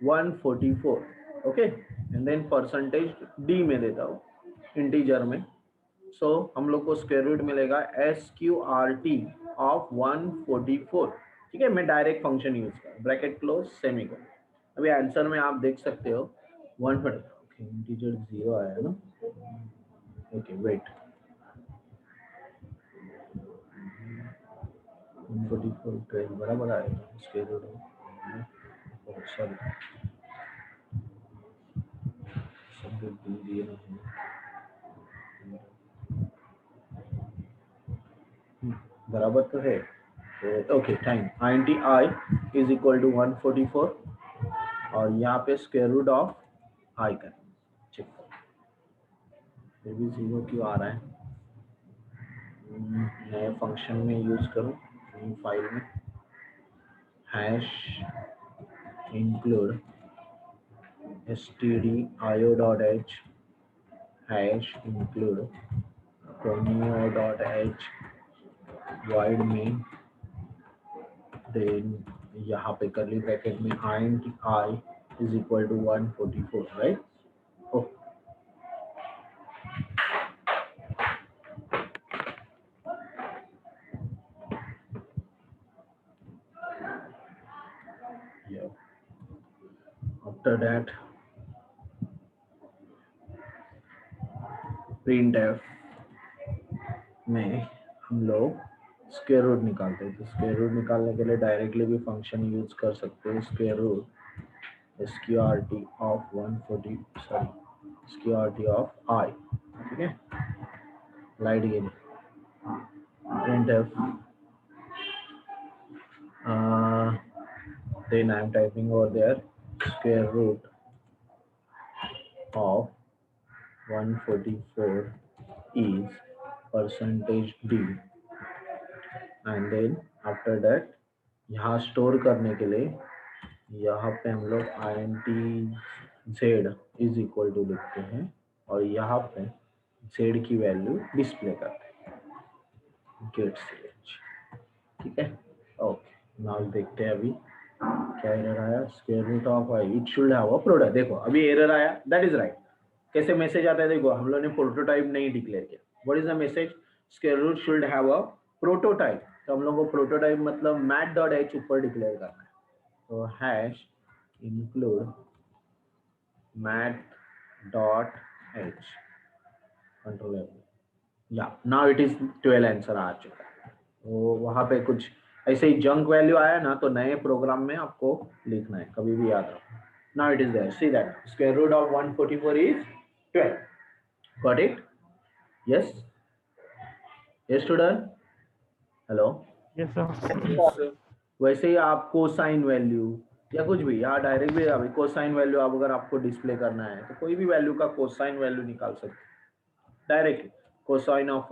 144, okay, and then percentage d में देता हूँ इंटीजर में, सो हम लोग को स्क्वायर रूट मिलेगा sqrt ऑफ 144, ठीक है। मैं डायरेक्ट फंक्शन यूज कर, ब्रैकेट क्लोज, सेमीकोलन। अभी आंसर में आप देख सकते हो 144, ओके, इंटीजर 0 आया है ना, ओके, वेट, 144 12 बराबर आएगा स्क्वायर रूट ऑफ, सॉरी सब दिए नहीं, बराबर तो है, तो okay, time int I is equal to 144 और यहाँ पे स्क्वायर रूट ऑफ i कर चेक करो, फिर भी 0 क्यों आ रहा है, नए फंक्शन में यूज करूँ, नई फाइल में hash include stdio.h hash include conio.h void main, then यहाँ पे करली ब्रैकेट में int I is equal to 144, right? oh yeah. After that printf में हम लोग स्क्वायर रूट निकालते हैं। तो स्क्वायर रूट निकालने के लिए डायरेक्टली भी फंक्शन यूज कर सकते हैं, square root sqrt of 140 sorry sqrt of I, ठीक है? लाइट गेन printf then I am typing over there square root of 144 is percentage d and then after that यहाँ स्टोर करने के लिए यहाँ पे हम लोग int z is equal to लिखते हैं और यहाँ पे z की वैल्यू डिस्प्ले करते हैं, गेट ch, ठीक है? ओके, नाउ देखते हैं अभी क्या एरर आया। Square root of I it should have a product. देखो अभी एरर आया, दैट इज राइट। कैसे मैसेज आता है देखो, हम लोगों ने प्रोटोटाइप नहीं डिक्लेयर किया। What is the message? Square root should have a prototype. तो हम लोगों को प्रोटोटाइप मतलब math.h ऊपर डिक्लेयर करना है। तो हैश इंक्लूड math.h कंट्रोल या नाउ इट इज 12 आंसर आ चुका है। तो वहां पे कुछ ऐसे ही जंक वैल्यू आया ना तो नए प्रोग्राम में आपको लिखना है, कभी भी याद रखो। Now it is there, see that square root of 144 is 12। Got it? Yes yes student, hello? Yes, sir. वैसे ही आप कोसाइन वैल्यू या कुछ भी यहाँ डायरेक्ट भी अभी कोसाइन वैल्यू आप अगर आपको डिस्प्ले करना है तो कोई भी वैल्यू का कोसाइन वैल्यू निकाल सकते हैं directly. Cosine of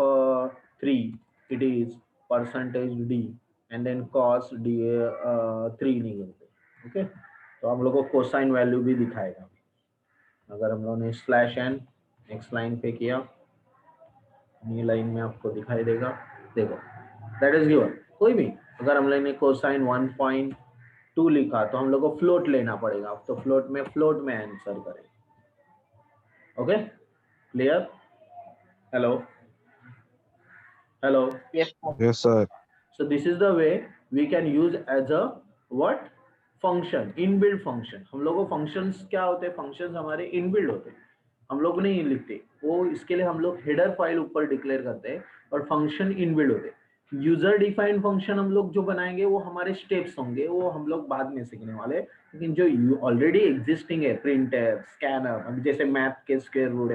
3 it is percentage D and then cos D 3 निकलते, ओके? तो हम लोग को कोसाइन वैल्यू भी दिखाएगा। अगर हम लोगों ने स्लैश एन नेक्स्ट लाइन पे किया, न्यू लाइन में आपको दिखाई देगा, देखो दैट इज गिवन। कोई भी अगर हम लोग ने कोसाइन 1.2 लिखा तो हम लोग को फ्लोट लेना पड़ेगा, तो फ्लोट में आंसर करें। Okay, clear? Hello hello? Yes, sir. Yes, sir. So this is the way we can use as a what function, inbuilt function। हम लोगों को functions क्या होते हैं? functions हमारे inbuilt होते हैं, हम लोग नहीं लिखते वो। इसके लिए हम लोग हेडर फाइल ऊपर डिक्लेयर करते हैं और फंक्शन इनबिल्ट होते हैं। यूजर डिफाइंड फंक्शन हम लोग जो बनाएंगे वो हमारे स्टेप्स होंगे, वो हम लोग बाद में सीखने वाले। लेकिन जो ऑलरेडी एग्जिस्टिंग है, प्रिंटफ, स्कैनर, जैसे मैथ के square root,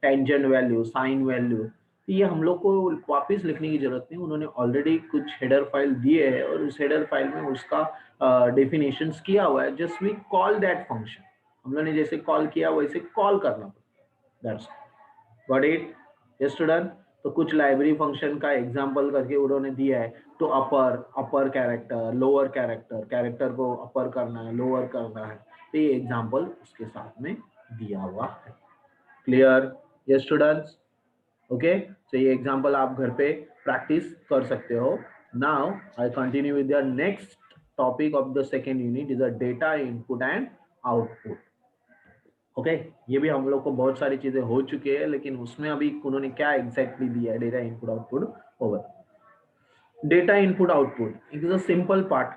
tangent value, sine value, तो ये हम लोग को वापस लिखने की जरूरत नहीं। उन्होंने ऑलरेडी कुछ हेडर फाइल दिए है और उस हेडर फाइल में उसका डेफिनेशंस किया हुआ है। Just we call that function, हम लोगों ने जैसे कॉल किया वैसे कॉल करना पड़ता। That's got it? Yes student? तो कुछ लाइब्रेरी फंक्शन का एग्जांपल करके उन्होंने दिया है। तो अपर कैरेक्टर, लोअर कैरेक्टर, कैरेक्टर को अपर करना है, लोअर करना है, तो ये एग्जांपल उसके साथ में दिया हुआ है। क्लियर? Yes students? ओके, तो ये एग्जांपल आप घर पे प्रैक्टिस कर सकते हो। Now I continue with the next topic of the second unit, is a data input and output. Okay, ये भी हम लोग को बहुत सारी चीजें हो चुकी है, लेकिन उसमें अभी उन्होंने क्या एग्जैक्टली दिया है, data input output over. Data input output it is a simple part.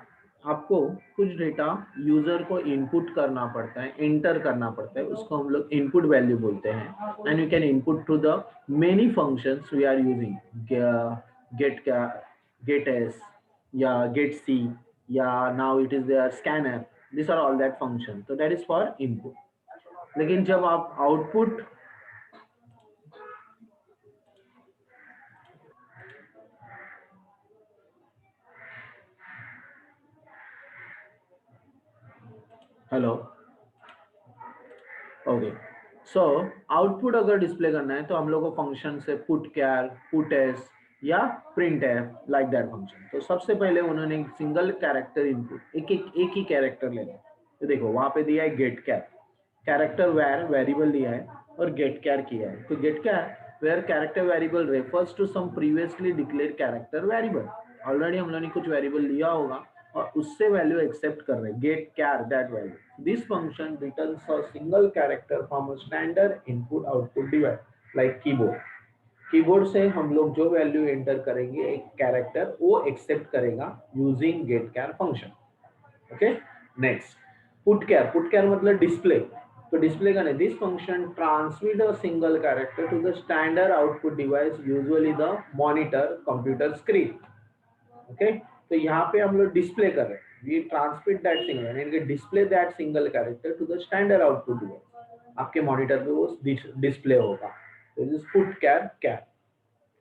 आपको कुछ डेटा यूजर को इनपुट करना पड़ता है, एंटर करना पड़ता है, उसको हम लोग इनपुट वैल्यू बोलते हैं। And you can input to the many functions we are using, get S या गेट सी या now it is there scanner, this are all that function. तो दैट इज फॉर इनपुट। लेकिन जब आप output hello, okay, so output अगर display करना है तो हम लोग को फंक्शन से पुट कैर, पुट एस या print F like that function. तो सबसे पहले उन्होंने सिंगल कैरेक्टर इनपुट, एक ही कैरेक्टर लेना। तो देखो वहां पे दिया है गेट कैर, कैरेक्टर वेरिएबल दिया है और गेट कैर किया है। तो get char where character variable refers to some previously declared character variable. Already हम लोगों ने कुछ वेरिएबल लिया होगा और उससे वैल्यू एक्सेप्ट कर रहे हैं, get char that value. This function returns a single character from a standard input output device like keyboard. Keyboard से हम लोग जो वैल्यू एंटर करेंगे एक कैरेक्टर वो एक्सेप्ट करेगा using get char function. Okay, next put char मतलब display. तो डिस्प्ले करने this function transmit a single character to the standard output device usually the monitor computer screen. Okay, तो यहाँ पे हम लोग डिस्प्ले कर रहे हैं, वी ट्रांसमिट दैट सिंगल यानी कि display that single character to the standard output device. आपके मॉनिटर पे वो डिस्प्ले होगा। तो दिस पुट कैर।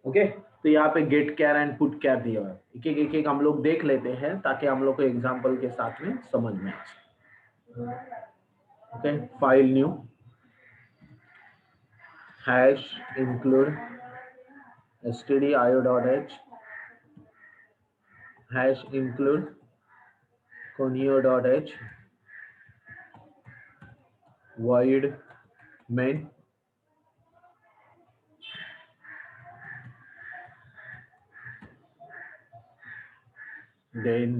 ओके, तो यहाँ पे गेट कैर एंड पुट कैर दिया हुआ है। एक एक हम लोग देख लेते हैं ताकि हम लोग को एग्जांपल के साथ में समझ में आ सके। Okay, file new hash include stdio.h hash include conio.h void main then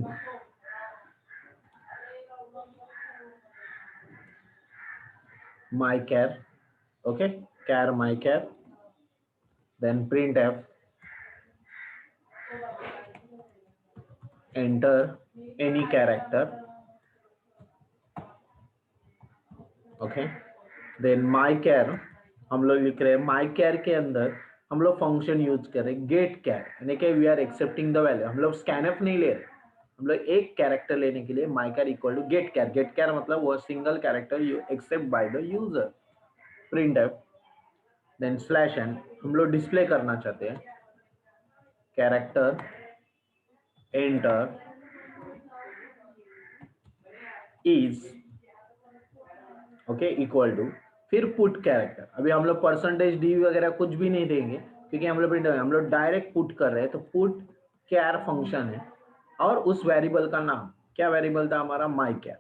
mychar, okay, char mychar, then printf enter any character, okay, then mychar हम लोग लिख रहे हैं mychar के अंदर हम लोग फंक्शन यूज कर रहे हैं गेट कैर यानी कि we are accepting the value. हम लोग स्कैनफ नहीं ले रहे, हम लोग एक कैरेक्टर लेने के लिए mychar equal to get char मतलब वो single character you accept by the user. printf then slash N हम लोग डिस्प्ले करना चाहते हैं character enter is okay equal to फिर पुट कैरेक्टर। अभी हम लोग परसेंटेज डी वगैरह कुछ भी नहीं देंगे क्योंकि हम लोग डायरेक्ट पुट कर रहे हैं। तो पुट कैर फंक्शन है और उस वेरिएबल का नाम क्या वेरिएबल था हमारा mychar,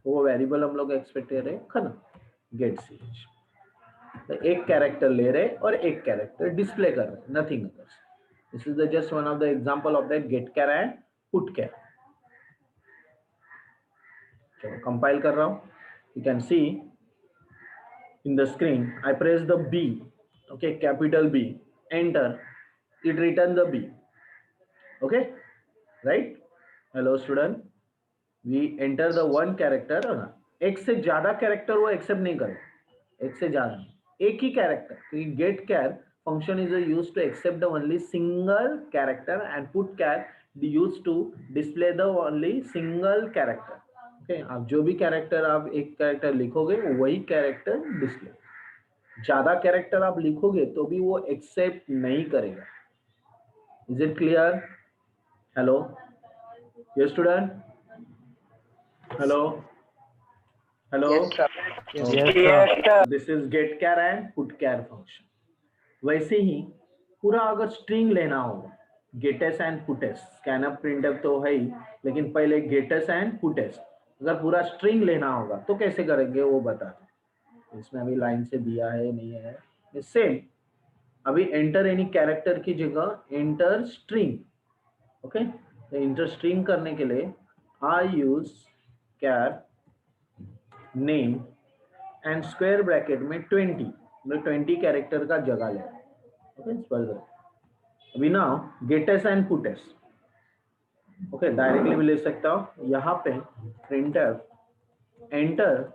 वो वेरिएबल हम लोग एक्सपेक्ट कर रहे हैं खत्म गेट ch। तो एक कैरेक्टर ले रहे और एक कैरेक्टर डिस्प्ले कर रहे, nothing others. This is the just one of the example of that get char and put char. चलो कंपाइल कर रहा हूं, you can see in the screen I press the B, okay, capital B, enter, it return the B, okay, right? Hello student, we enter the one character, एक से ज्यादा character वो accept नहीं करे, एक से ज्यादा एक ही कैरेक्टर, क्योंकि get char function is used to accept the only single character and put char used to display the only single character. Okay, आप जो भी कैरेक्टर आप एक कैरेक्टर लिखोगे वही कैरेक्टर डिस्प्ले। ज्यादा कैरेक्टर आप लिखोगे तो भी वो एक्सेप्ट नहीं करेगा। Is it clear? Hello yes student, hello hello, this is get char and put char function. वैसे ही पूरा अगर स्ट्रिंग लेना होगा gets and puts, scanf printf तो है ही, लेकिन पहले गेटस एंड पुटस अगर पूरा स्ट्रिंग लेना होगा तो कैसे करेंगे वो बता दो। इसमें अभी लाइन से दिया है नहीं है, सेम अभी एंटर एनी कैरेक्टर की जगह एंटर स्ट्रिंग। ओके, तो एंटर स्ट्रिंग करने के लिए I use char name and square bracket में 20, मतलब 20 कैरेक्टर का जगह ले। ओके, अभी ना gets and puts, okay directly भी ले सकता हूं। यहाँ पे printf एंटर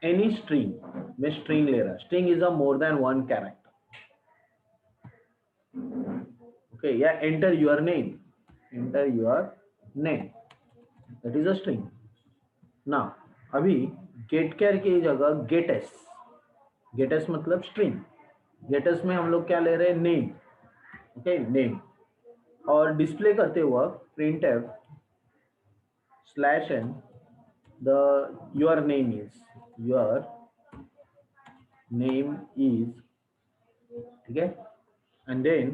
एनी स्ट्रिंग, मैं स्ट्रिंग ले रहा, string is a more than one character. Okay, या enter your name, that is a string. ना अभी गेट कैर की जगह गेटस मतलब स्ट्रिंग, गेटस में हम लोग क्या ले रहे हैं नेम। ओके, नेम और डिस्प्ले करते वक्त printf slash N the your name is, ठीक है, एंड देन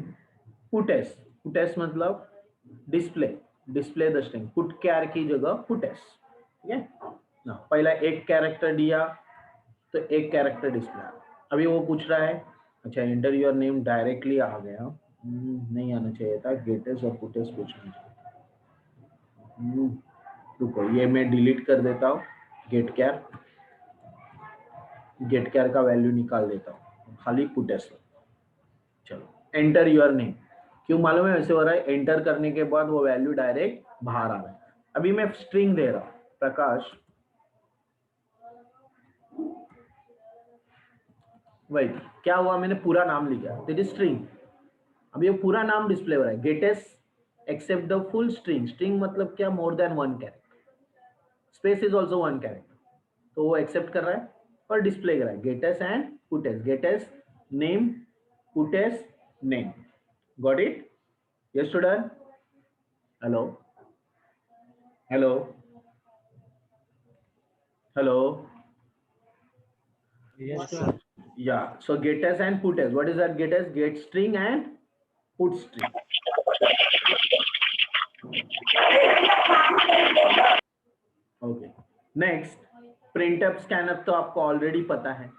पुटस मतलब display the string, put char की जगह पुटस। ठीक है ना, पहला एक कैरेक्टर दिया तो एक कैरेक्टर डिस्प्ले। अभी वो पूछ रहा है अच्छा एंटर योर नेम डायरेक्टली आ गया, नहीं आना चाहिए था, गेटस और पुटस पूछना चाहिए। रुको, ये मैं डिलीट कर देता हूँ, गेट कैर का वैल्यू निकाल देता हूँ, खाली पुटेस। चलो, एंटर योर नेम। क्यों मालूम है ऐसे हो रहा है? एंटर करने के बाद वो वैल्यू डायरेक्ट बाहर आ रहा है। अभी मैं स्ट्रिंग दे रहा हूँ, प्रकाश, वही क्या हुआ, मैंने पूरा नाम लिखा, दैट इज स्ट्रिंग। अब ये पूरा नाम डिस्प्ले हो रहा है, gets accept the full string. String मतलब क्या? More than one character, space is also one character, तो वो एक्सेप्ट कर रहा है और डिस्प्ले कर रहा है, gets and puts, gets name, puts name. Got it? Yes student? Hello hello hello. Yes, sir. Yeah, so getters and putters. What is that? Getters, get string and put string. Okay. Next, printf scanf तो आपको already पता है।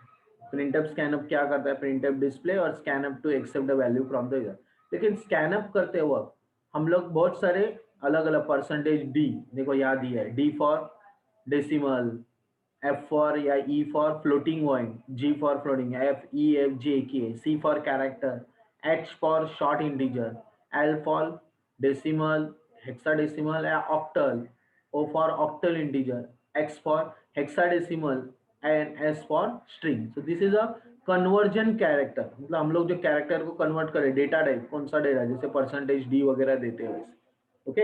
printf scanf क्या करता है? printf display और scanf to accept the value from the user। लेकिन scanf करते वक्त हम लोग बहुत सारे अलग अलग %d, देखो यहाँ दिया है, d for decimal, F for या E for floating point, G for floating, F, E, F, G, K, C for character, H for short integer, L for decimal, hexadecimal या octal, O for octal integer, X for hexadecimal and S for string. So this is a conversion character। मतलब हम लोग जो character को convert करें, data type कौन सा data, जैसे %d वगैरह देते हैं वैसे। ओके,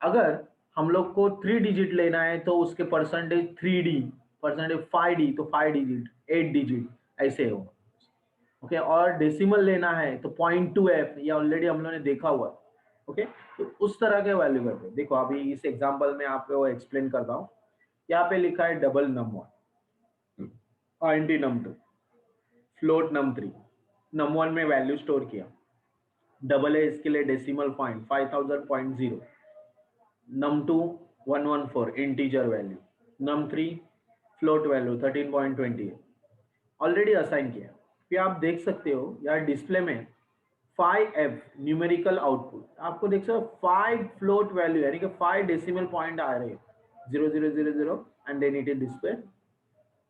अगर हम लोग को 3 डिजिट लेना है तो उसके %3d, %5d तो 5 डिजिट, 8 डिजिट ऐसे हो। ओके, और डेसिमल लेना है तो 0.2f, ये ऑलरेडी हम लोगों ने देखा हुआ। ओके, तो उस तरह के वैल्यू करते हैं। देखो अभी इस एग्जांपल में आपको एक्सप्लेन करता हूँ। यहाँ पे लिखा है double num1, int num2, float num3। num1 में वैल्यू स्टोर किया, डबल है इसके लिए decimal point 5000.0, num2 114 integer value, num3 float value 13.20 already assign किया। फिर आप देख सकते हो यार डिस्प्ले में 5f न्यूमेरिकल आउटपुट, आपको देख सकते हो 5 फ्लोट वैल्यू यानी कि 5 डेसिमल पॉइंट आ रहे हैं, 0000 and then it is display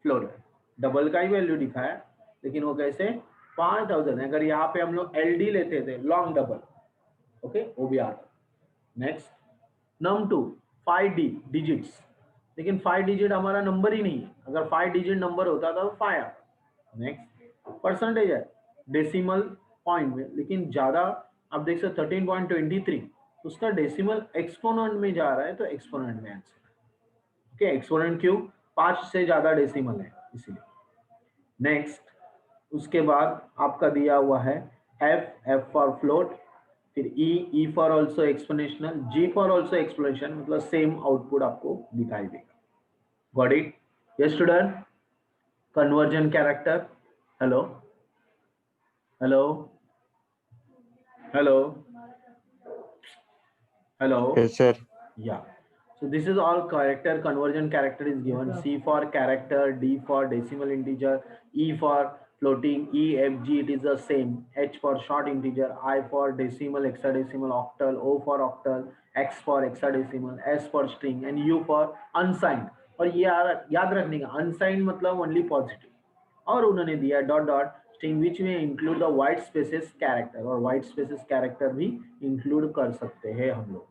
float. Double का ही वैल्यू दिखाया, लेकिन वो कैसे? 5000। अगर यहाँ पे हम लोग LD लेते थे, लॉन्ग डबल, ओके, वो भी आता। नेक्स्ट, num2 5d डिजिट्स, लेकिन 5 डिजिट हमारा नंबर ही नहीं है। अगर 5 डिजिट नंबर होता तो 5 आता। नेक्स्ट, परसेंटेज है डेसिमल पॉइंट में, लेकिन ज्यादा आप देख सकते 13.23, उसका डेसिमल एक्सपोनेंट में जा रहा है तो एक्सपोनेंट में आंसर। ओके, एक्सपोनेंट क्यों? 5 से ज्यादा डेसिमल है इसीलिए। नेक्स्ट, उसके बाद आपका दिया हुआ है f फॉर फ्लोट, फिर E for also exponential, G for also exponential, मतलब सेम आउटपुट आपको दिखाई देगा। Got it? Yes student? Conversion character. Hello hello hello hello. Yes, sir. Yeah. So this is all character conversion character is given. C for character, D for decimal integer, E for floating, E, F, G it is the same. H for short integer, I for decimal, hexadecimal, octal, O for octal, X for hexadecimal, S for string and U for unsigned। और ये याद रखने का, unsigned मतलब only positive। और उन्होंने दिया dot dot string विच में include the white spaces character, और वाइट स्पेसेस कैरेक्टर भी इंक्लूड कर सकते हैं हम लोग।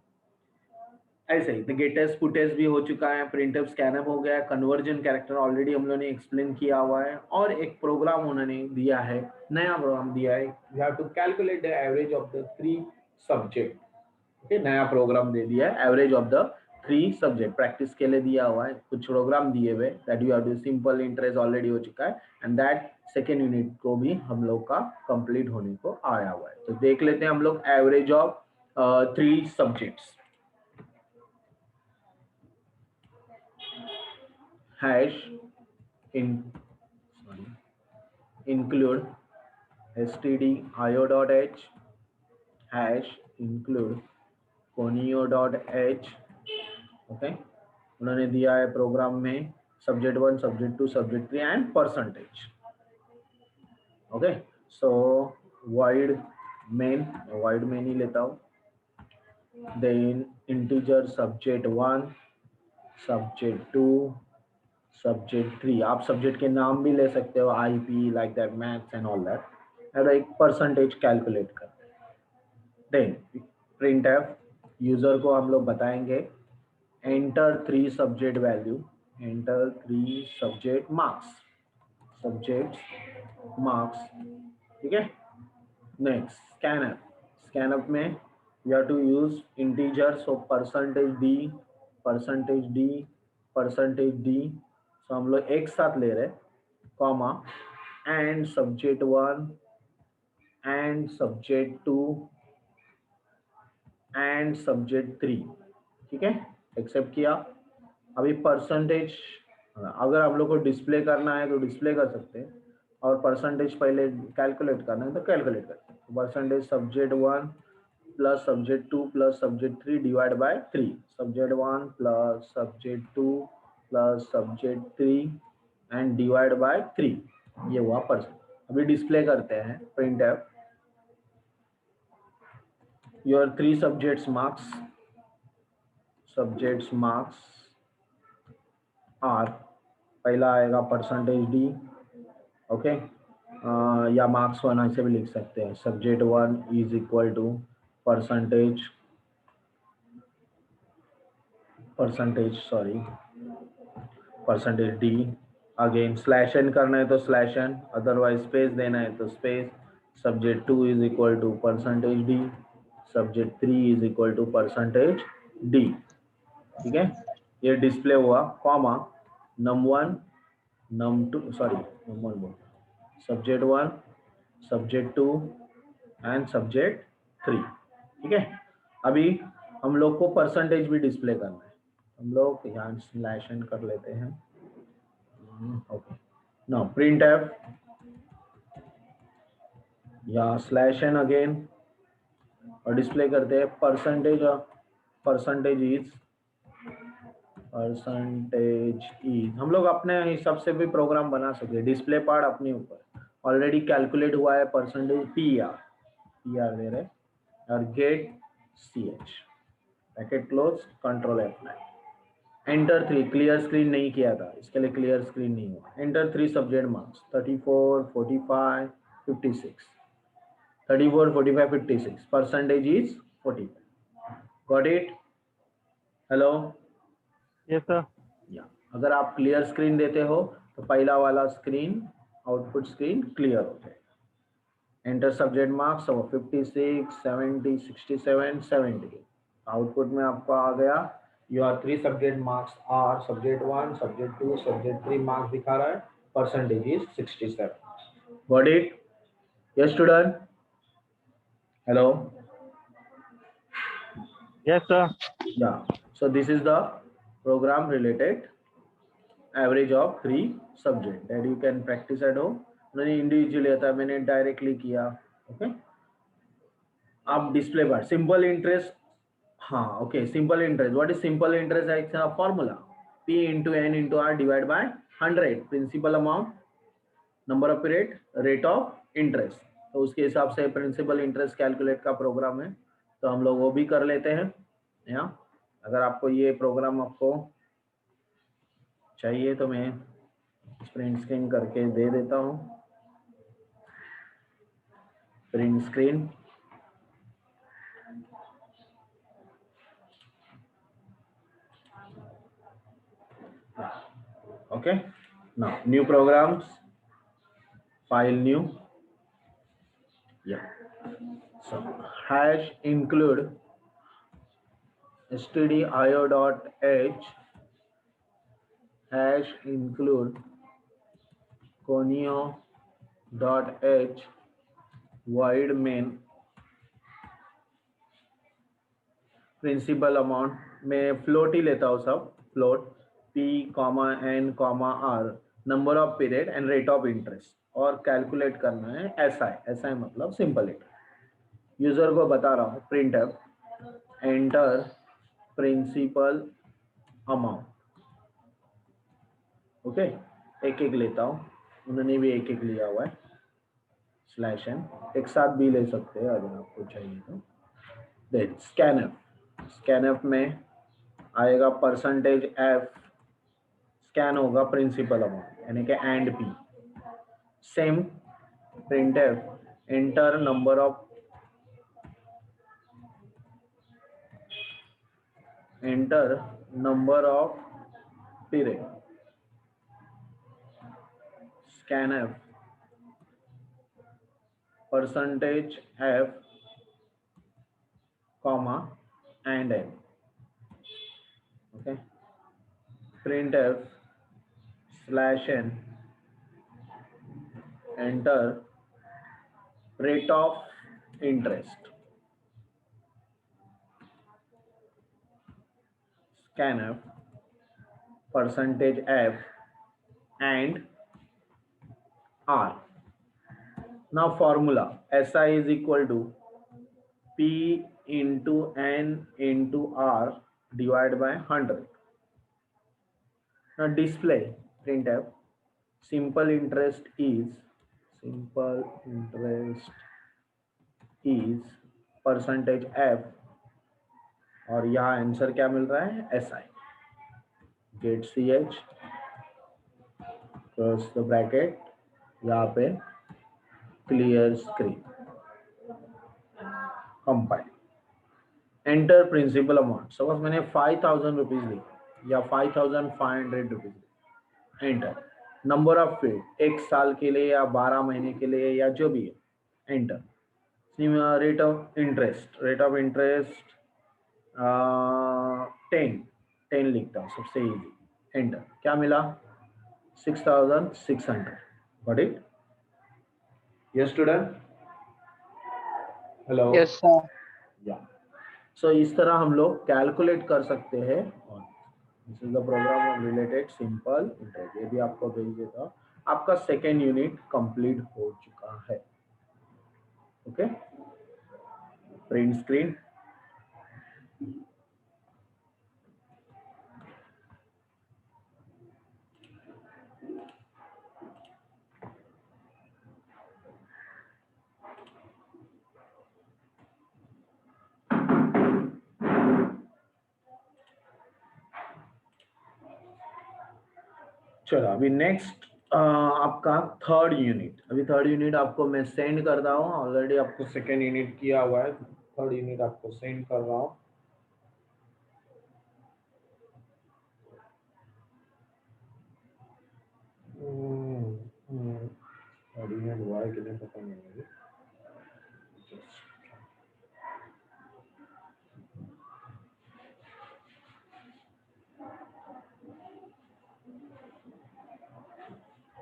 ऐसे ही गेटर्स पुटर्स भी हो चुका है, प्रिंटफ स्कैनअप हो गया, कन्वर्जन कैरेक्टर ऑलरेडी हम लोगों ने एक्सप्लेन किया हुआ है, और एक प्रोग्राम उन्होंने दिया है, नया प्रोग्राम दिया है, you have to calculate the average of the 3 subject. Okay, नया प्रोग्राम दे दिया है, average of the 3 subject practice के लिए दिया हुआ है, कुछ प्रोग्राम दिए हुए that you have to, simple interest already हो चुका है, एंड दैट सेकेंड यूनिट को भी हम लोग का कंप्लीट होने को आया हुआ है। तो देख लेते हैं हम लोग average of 3 subjects. hash include stdio.h hash include conio.h। Okay, उन्होंने दिया है प्रोग्राम में subject1, subject2, subject3 and percentage. Okay, so void main ही लेता हूँ, then integer subject 1, subject 2, subject 3। आप सब्जेक्ट के नाम भी ले सकते हो, IP like that, maths and all that. और एक परसेंटेज कैलकुलेट कर देन प्रिंट एफ यूजर को हम लोग बताएंगे enter 3 subject value, enter 3 subject marks, subject marks, ठीक है। नेक्स्ट स्कैनअप, स्कैनअप में you have to use integer, so percentage D, percentage D, percentage D, so हम लोग एक साथ ले रहे, comma and subject 1 and subject 2 and subject 3, ठीक है, एक्सेप्ट किया। अभी परसेंटेज अगर आप लोग को डिस्प्ले करना है तो डिस्प्ले कर सकते हैं, और परसेंटेज पहले कैलकुलेट करना है तो कैलकुलेट करते हैं। Percentage subject 1 plus subject 2 plus subject 3 divide by 3, subject 1 plus subject 2 plus subject 3 and divide by 3, ये हुआ परसेंट। अभी डिस्प्ले करते हैं print F your 3 subjects marks, subjects marks are, पहला आएगा परसेंटेज डी, ओके, या मार्क्स 1 ऐसे भी लिख सकते हैं। Subject 1 is equal to percentage D, again slash N करना है तो स्लैश एन, अदरवाइज स्पेस देना है तो space. Subject 2 is equal to percentage D, subject 3 is equal to percentage D, ठीक है। ये डिस्प्ले हुआ, comma num1 num2 num1 subject 1, subject 2 and subject 3, ठीक है। अभी हम लोग को परसेंटेज भी डिस्प्ले करना है, हम लोग यहाँ स्लैश एन कर लेते हैं, ओके। नाउ प्रिंट एफ या स्लैश एन अगेन, और डिस्प्ले करते हैं परसेंटेज इज, हम लोग अपने हिसाब से भी प्रोग्राम बना सकते हैं। डिस्प्ले पार्ट अपने ऊपर, ऑलरेडी कैलकुलेट हुआ है परसेंटेज पी आर दे रहे, और get C H, packet close, control F9, enter 3, clear screen नहीं किया था इसके लिए क्लियर स्क्रीन नहीं हुआ। Enter 3 subject marks 34, 45, 56, 34, 45, 56, percentage is 45, got it, hello, Yes, sir. या अगर आप क्लियर स्क्रीन देते हो तो पहला वाला स्क्रीन, आउटपुट स्क्रीन क्लियर हो जाएगा। एंटर सब्जेक्ट मार्क्स 56, 70, 67, 70, आउटपुट में आपका आ गया your 3 subject marks are, subject 1, subject 2, subject 3 marks दिखा रहा है, percentage is 67, got it, yes student, hello, Yes, sir. yeah, so this is the program related average of 3 subject that you can practice at home। मैंने individually था, मैंने directly किया, okay. आप display बार simple interest, हाँ okay, simple interest, what is simple interest, it's a formula P into N into R divide by 100, principal amount, number of period, rate of interest. तो उसके हिसाब से प्रिंसिपल इंटरेस्ट कैलकुलेट का program है, तो हम लोग वो भी कर लेते हैं। या अगर आपको ये प्रोग्राम आपको चाहिए तो मैं प्रिंट स्क्रीन करके दे देता हूँ, print screen, okay. Now new programs, file new, या so hash include stdio.h, hash include conio.h, void main, principal amount में फ्लोट ही लेता हूँ सब, float P, N, R, number of period and rate of interest, और calculate करना है SI मतलब सिंपल इंटरेस्ट। यूजर को बता रहा हूँ print F enter principal amount, okay. एक एक लेता हूँ, उन्होंने भी एक एक लिया हुआ है, स्लैश एन, एक साथ भी ले सकते हैं अगर आपको चाहिए तो। देन स्कैनर, स्कैनफ में आएगा परसेंटेज एफ, स्कैन होगा प्रिंसिपल अमाउंट यानी कि and P. Same print F, enter number of period, scan F percentage F comma and N. Okay, print F slash N, enter rate of interest, scan F percentage F and R. Now formula SI is equal to P into N into R divided by 100. Now display printf simple interest is percentage F और यहाँ answer क्या मिल रहा है SI, get CH cross the bracket, यहाँ पे clear screen, compile, enter principal amount. Suppose मैंने 5000 rupees लिखा या 5500 rupees, enter number of field, एक साल के लिए या 12 महीने के लिए या जो भी है, एंटर रेट ऑफ इंटरेस्ट 10 लिखता हूँ सबसे इजी, एंटर क्या मिला 6600। Got it? Yes student, hello, Yes, sir. या सो इस तरह हम लोग कैलकुलेट कर सकते हैं। और this is the program related simple interest, ये भी आपको भेज देता। आपका सेकेंड यूनिट कंप्लीट हो चुका है। ओके, प्रिंट स्क्रीन, चलो अभी नेक्स्ट आपका थर्ड यूनिट। अभी थर्ड यूनिट आपको मैं सेंड कर रहा हूँ, ऑलरेडी आपको सेकेंड यूनिट किया हुआ है, थर्ड यूनिट आपको सेंड कर रहा हूँ। थर्ड यूनिट हुआ है कि नहीं पता नहीं मुझे।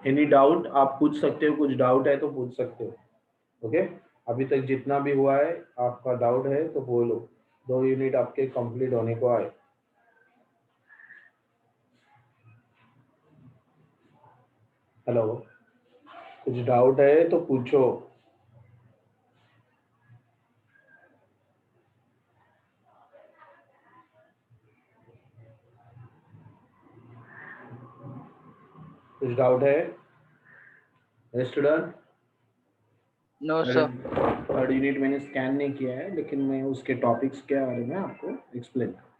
एनी डाउट आप पूछ सकते हो, कुछ डाउट है तो पूछ सकते हो। ओके, अभी तक जितना भी हुआ है आपका डाउट है तो बोलो, 2 यूनिट आपके कंप्लीट होने को आए। हेलो, कुछ डाउट है तो पूछो। कुछ डाउट है student? No, sir. Third unit मैंने स्कैन नहीं किया है, लेकिन मैं उसके टॉपिक्स के बारे में आपको एक्सप्लेन करूँ।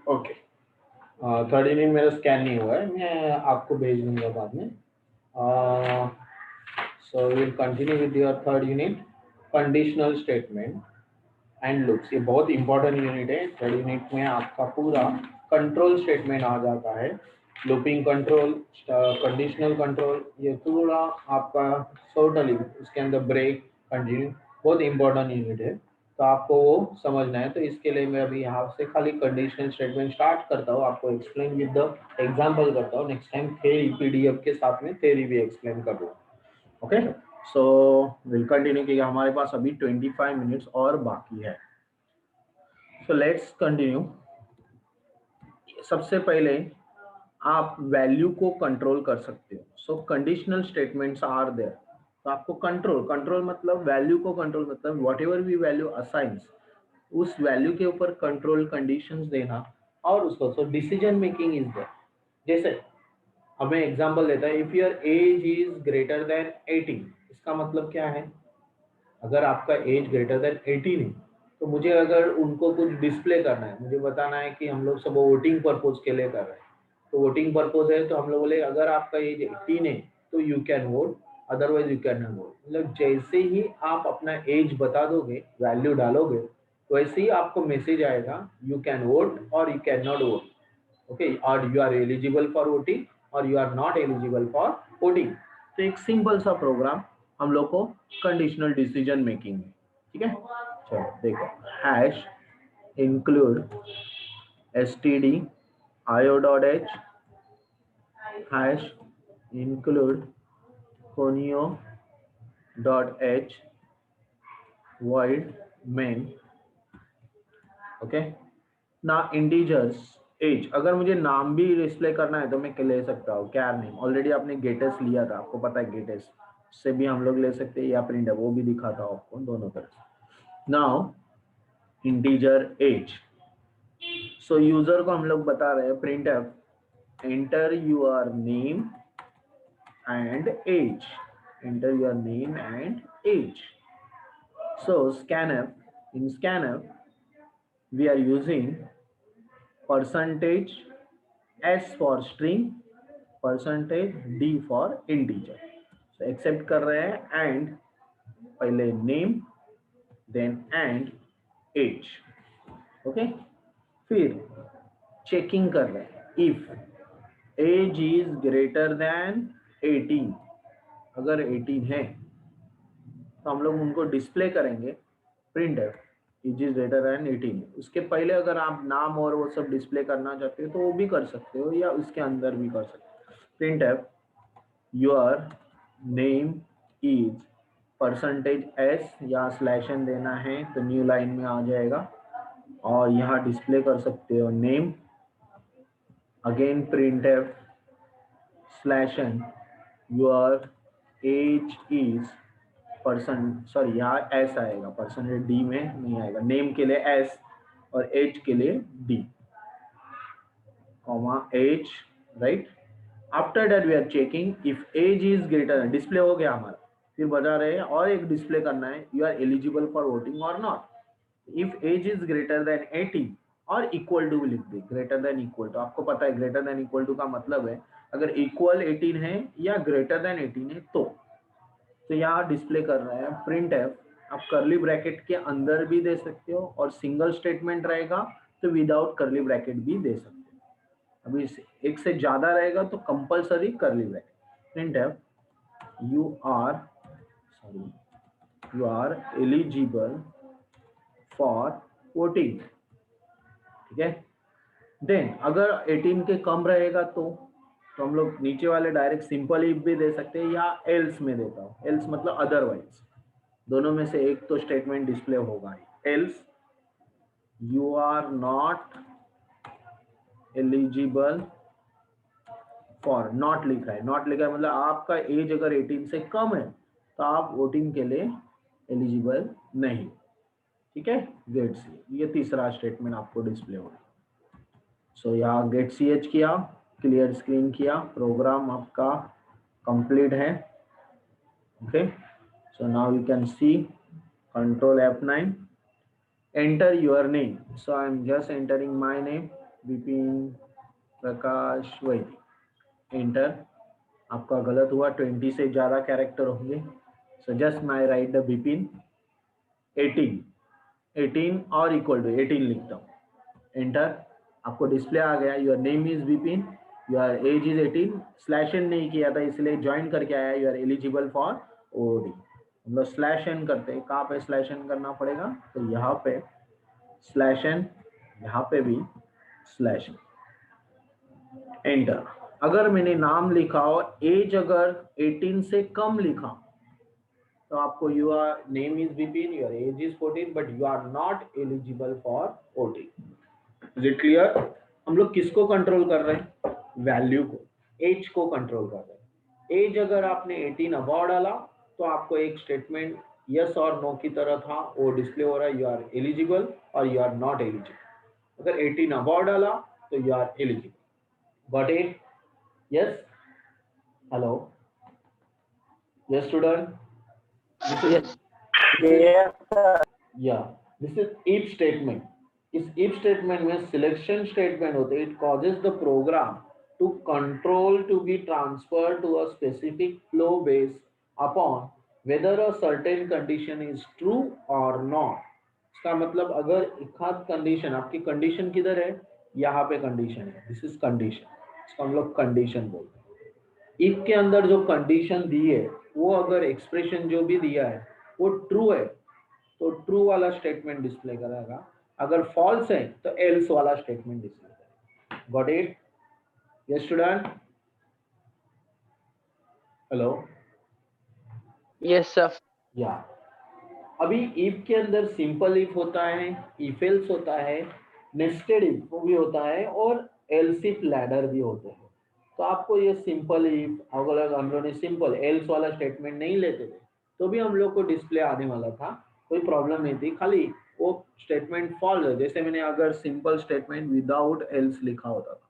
ओके, थर्ड यूनिट मेरा स्कैन नहीं हुआ है, मैं आपको भेज दूंगा बाद में। So will continue with your third unit, conditional statement and loops. ये बहुत इंपॉर्टेंट यूनिट है। थर्ड यूनिट में आपका पूरा कंट्रोल स्टेटमेंट आ जाता है, लूपिंग कंट्रोल, कंडीशनल कंट्रोल, ये पूरा आपका टोटली उसके अंदर ब्रेक, कंटिन्यू, बहुत इंपॉर्टेंट यूनिट है, तो आपको वो समझना है। तो इसके लिए मैं अभी यहाँ से खाली कंडीशनल स्टेटमेंट स्टार्ट करता हूँ, आपको एक्सप्लेन विद द एग्जांपल करता हूँ। नेक्स्ट टाइम थ्योरी पीडीएफ के साथ में थ्योरी भी एक्सप्लेन करूँगा। ओके, सो विल कंटिन्यू, क्योंकि हमारे पास अभी 25 मिनट्स और बाकी है। So let's continue. सबसे पहले आप वैल्यू को कंट्रोल कर सकते हो। So conditional statements are there. तो आपको कंट्रोल मतलब वैल्यू को कंट्रोल मतलब whatever we value assigns, उस वैल्यू के ऊपर कंट्रोल कंडीशंस देना और उसको so decision making is there. जैसे हमें एग्जांपल देता है, if your age is greater than 18, इसका मतलब क्या है? अगर आपका एज ग्रेटर देन 18 है तो मुझे अगर उनको कुछ डिस्प्ले करना है, मुझे बताना है कि हम लोग सब वोटिंग पर्पज के लिए कर रहे हैं, तो वोटिंग पर्पज है तो हम लोग बोले अगर आपका एज 18 है तो you can vote, otherwise you can not vote. मतलब जैसे ही आप अपना एज बता दोगे, वैल्यू डालोगे, वैसे ही आपको मैसेज आएगा यू कैन वोट और you can not vote, okay, और you are eligible for voting और you are not eligible for voting. तो एक सिंपल सा प्रोग्राम हम लोग को कंडीशनल डिसीजन मेकिंग में, ठीक है। चलो देखो, hash include std io.h hash include conio.h void main, okay. ना इंटीजर्स एज, अगर मुझे नाम भी डिस्प्ले करना है तो मैं ले सकता हूँ कैर नेम। ऑलरेडी आपने गेटेस लिया था, आपको पता है गेटेस से भी हम लोग ले सकते हैं, या प्रिंट है वो भी दिखाता हूँ आपको दोनों तरफ। Now integer age, so user को हम लोग बता रहे हैं print enter your name and age, enter your name and age. So scanf, in scanf we are using percentage s for string, percentage d for integer। so accept कर रहे हैं and पहले name then and age, okay. फिर checking कर रहे हैं if age is greater than 18, अगर 18 है तो हम लोग उनको डिस्प्ले करेंगे print age is greater than 18। उसके पहले अगर आप नाम और वो सब डिस्प्ले करना चाहते हो तो वो भी कर सकते हो, या उसके अंदर भी कर सकते हो। Print F your name is percentage S, या स्लैशन देना है तो न्यू लाइन में आ जाएगा, और यहाँ डिस्प्ले कर सकते हो name. Again print F slash n your age is percent, sorry यहाँ एस आएगा, परसेंटेज डी में नहीं आएगा, नेम के लिए एस और एज के लिए D, comma age, right. After that we are checking if age is greater, display हो गया हमारा। फिर बता रहे हैं और एक डिस्प्ले करना है you are eligible for voting और not. If age is greater than 18 और इक्वल टू लिख दे, ग्रेटर देन इक्वल टू, आपको पता है ग्रेटर देन इक्वल टू का मतलब है अगर इक्वल 18 है या ग्रेटर देन 18 है तो यहाँ डिस्प्ले कर रहा है प्रिंट एफ। आप करली ब्रैकेट के अंदर भी दे सकते हो और सिंगल स्टेटमेंट रहेगा तो विदाउट करली ब्रैकेट भी दे सकते हो। अभी एक से ज्यादा रहेगा तो compulsory curly bracket. Print F you are eligible for voting, ठीक है। देन अगर 18 के कम रहेगा तो हम लोग नीचे वाले डायरेक्ट सिंपल इफ भी दे सकते हैं, या एल्स में देता हूँ। एल्स मतलब अदरवाइज, दोनों में से एक तो स्टेटमेंट डिस्प्ले होगा। Else you are not eligible for, not लिखा है, नॉट लिखा है मतलब आपका एज अगर 18 से कम है तो आप वोटिंग के लिए एलिजिबल नहीं, ठीक है। गेट सी, ये तीसरा स्टेटमेंट आपको डिस्प्ले होगा। सो यहाँ गेट सी एच किया, क्लियर स्क्रीन किया, प्रोग्राम आपका कंप्लीट है, okay. So now you can see control F9, enter your name. So I am just entering my name Vipin Prakash Vaidik, enter. आपका गलत हुआ, 20 से ज्यादा कैरेक्टर होंगे, so just my right the Vipin 18 और इक्वल टू 18 लिखता हूँ, एंटर। आपको डिस्प्ले आ गया your name is Vipin, your age is 18, slash N नहीं किया था इसलिए ज्वाइन करके आया you are eligible for OD. हम लोग स्लैश एन करते हैं, कहाँ पे स्लैश एन करना पड़ेगा तो यहाँ पे स्लैश एन, यहाँ पे भी स्लैश एन, एंटर। अगर मैंने नाम लिखा और एज अगर 18 से कम लिखा तो आपको your name is Vipin, your age is 14 but you are not eligible for voting. Is it clear? हम लोग किसको कंट्रोल कर रहे हैं? वैल्यू को, एज को कंट्रोल कर रहे हैं। एज अगर आपने 18 अबव डाला तो आपको एक स्टेटमेंट यस और नो की तरह था, वो डिस्प्ले हो रहा है, यू आर एलिजिबल और यू आर नॉट एलिजिबल। अगर 18 अबव डाला तो you are eligible. Got it? Yes, hello, yes student, या दिस इज इफ स्टेटमेंट। इस इफ स्टेटमेंट में सिलेक्शन स्टेटमेंट होते हैं। It causes the program to control to be transfer to a specific flow base upon whether a certain condition is true और not. इसका मतलब अगर एक हाथ कंडीशन, आपकी कंडीशन किधर है, यहाँ पे कंडीशन है, दिस इज कंडीशन, इसको हम लोग कंडीशन बोलते हैं। इफ के अंदर जो कंडीशन दी है वो अगर एक्सप्रेशन जो भी दिया है वो ट्रू है तो ट्रू वाला स्टेटमेंट डिस्प्ले करेगा, अगर फॉल्स है तो एल्स वाला स्टेटमेंट डिस्प्ले करेगा। Got it? Yes student, hello, Yes, sir. या अभी इफ के अंदर सिंपल इफ होता है, इफ एल्स होता है, नेस्टेड इफ भी होता है और एल्स इफ लैडर भी होते हैं। तो आपको ये सिंपल इफ, अगर हम लोग ने सिंपल एल्स वाला स्टेटमेंट नहीं लेते थे तो भी हम लोग को डिस्प्ले आने वाला था, कोई प्रॉब्लम नहीं थी। खाली वो स्टेटमेंट फॉल्स है, जैसे मैंने अगर सिंपल स्टेटमेंट विदाउट एल्स लिखा होता था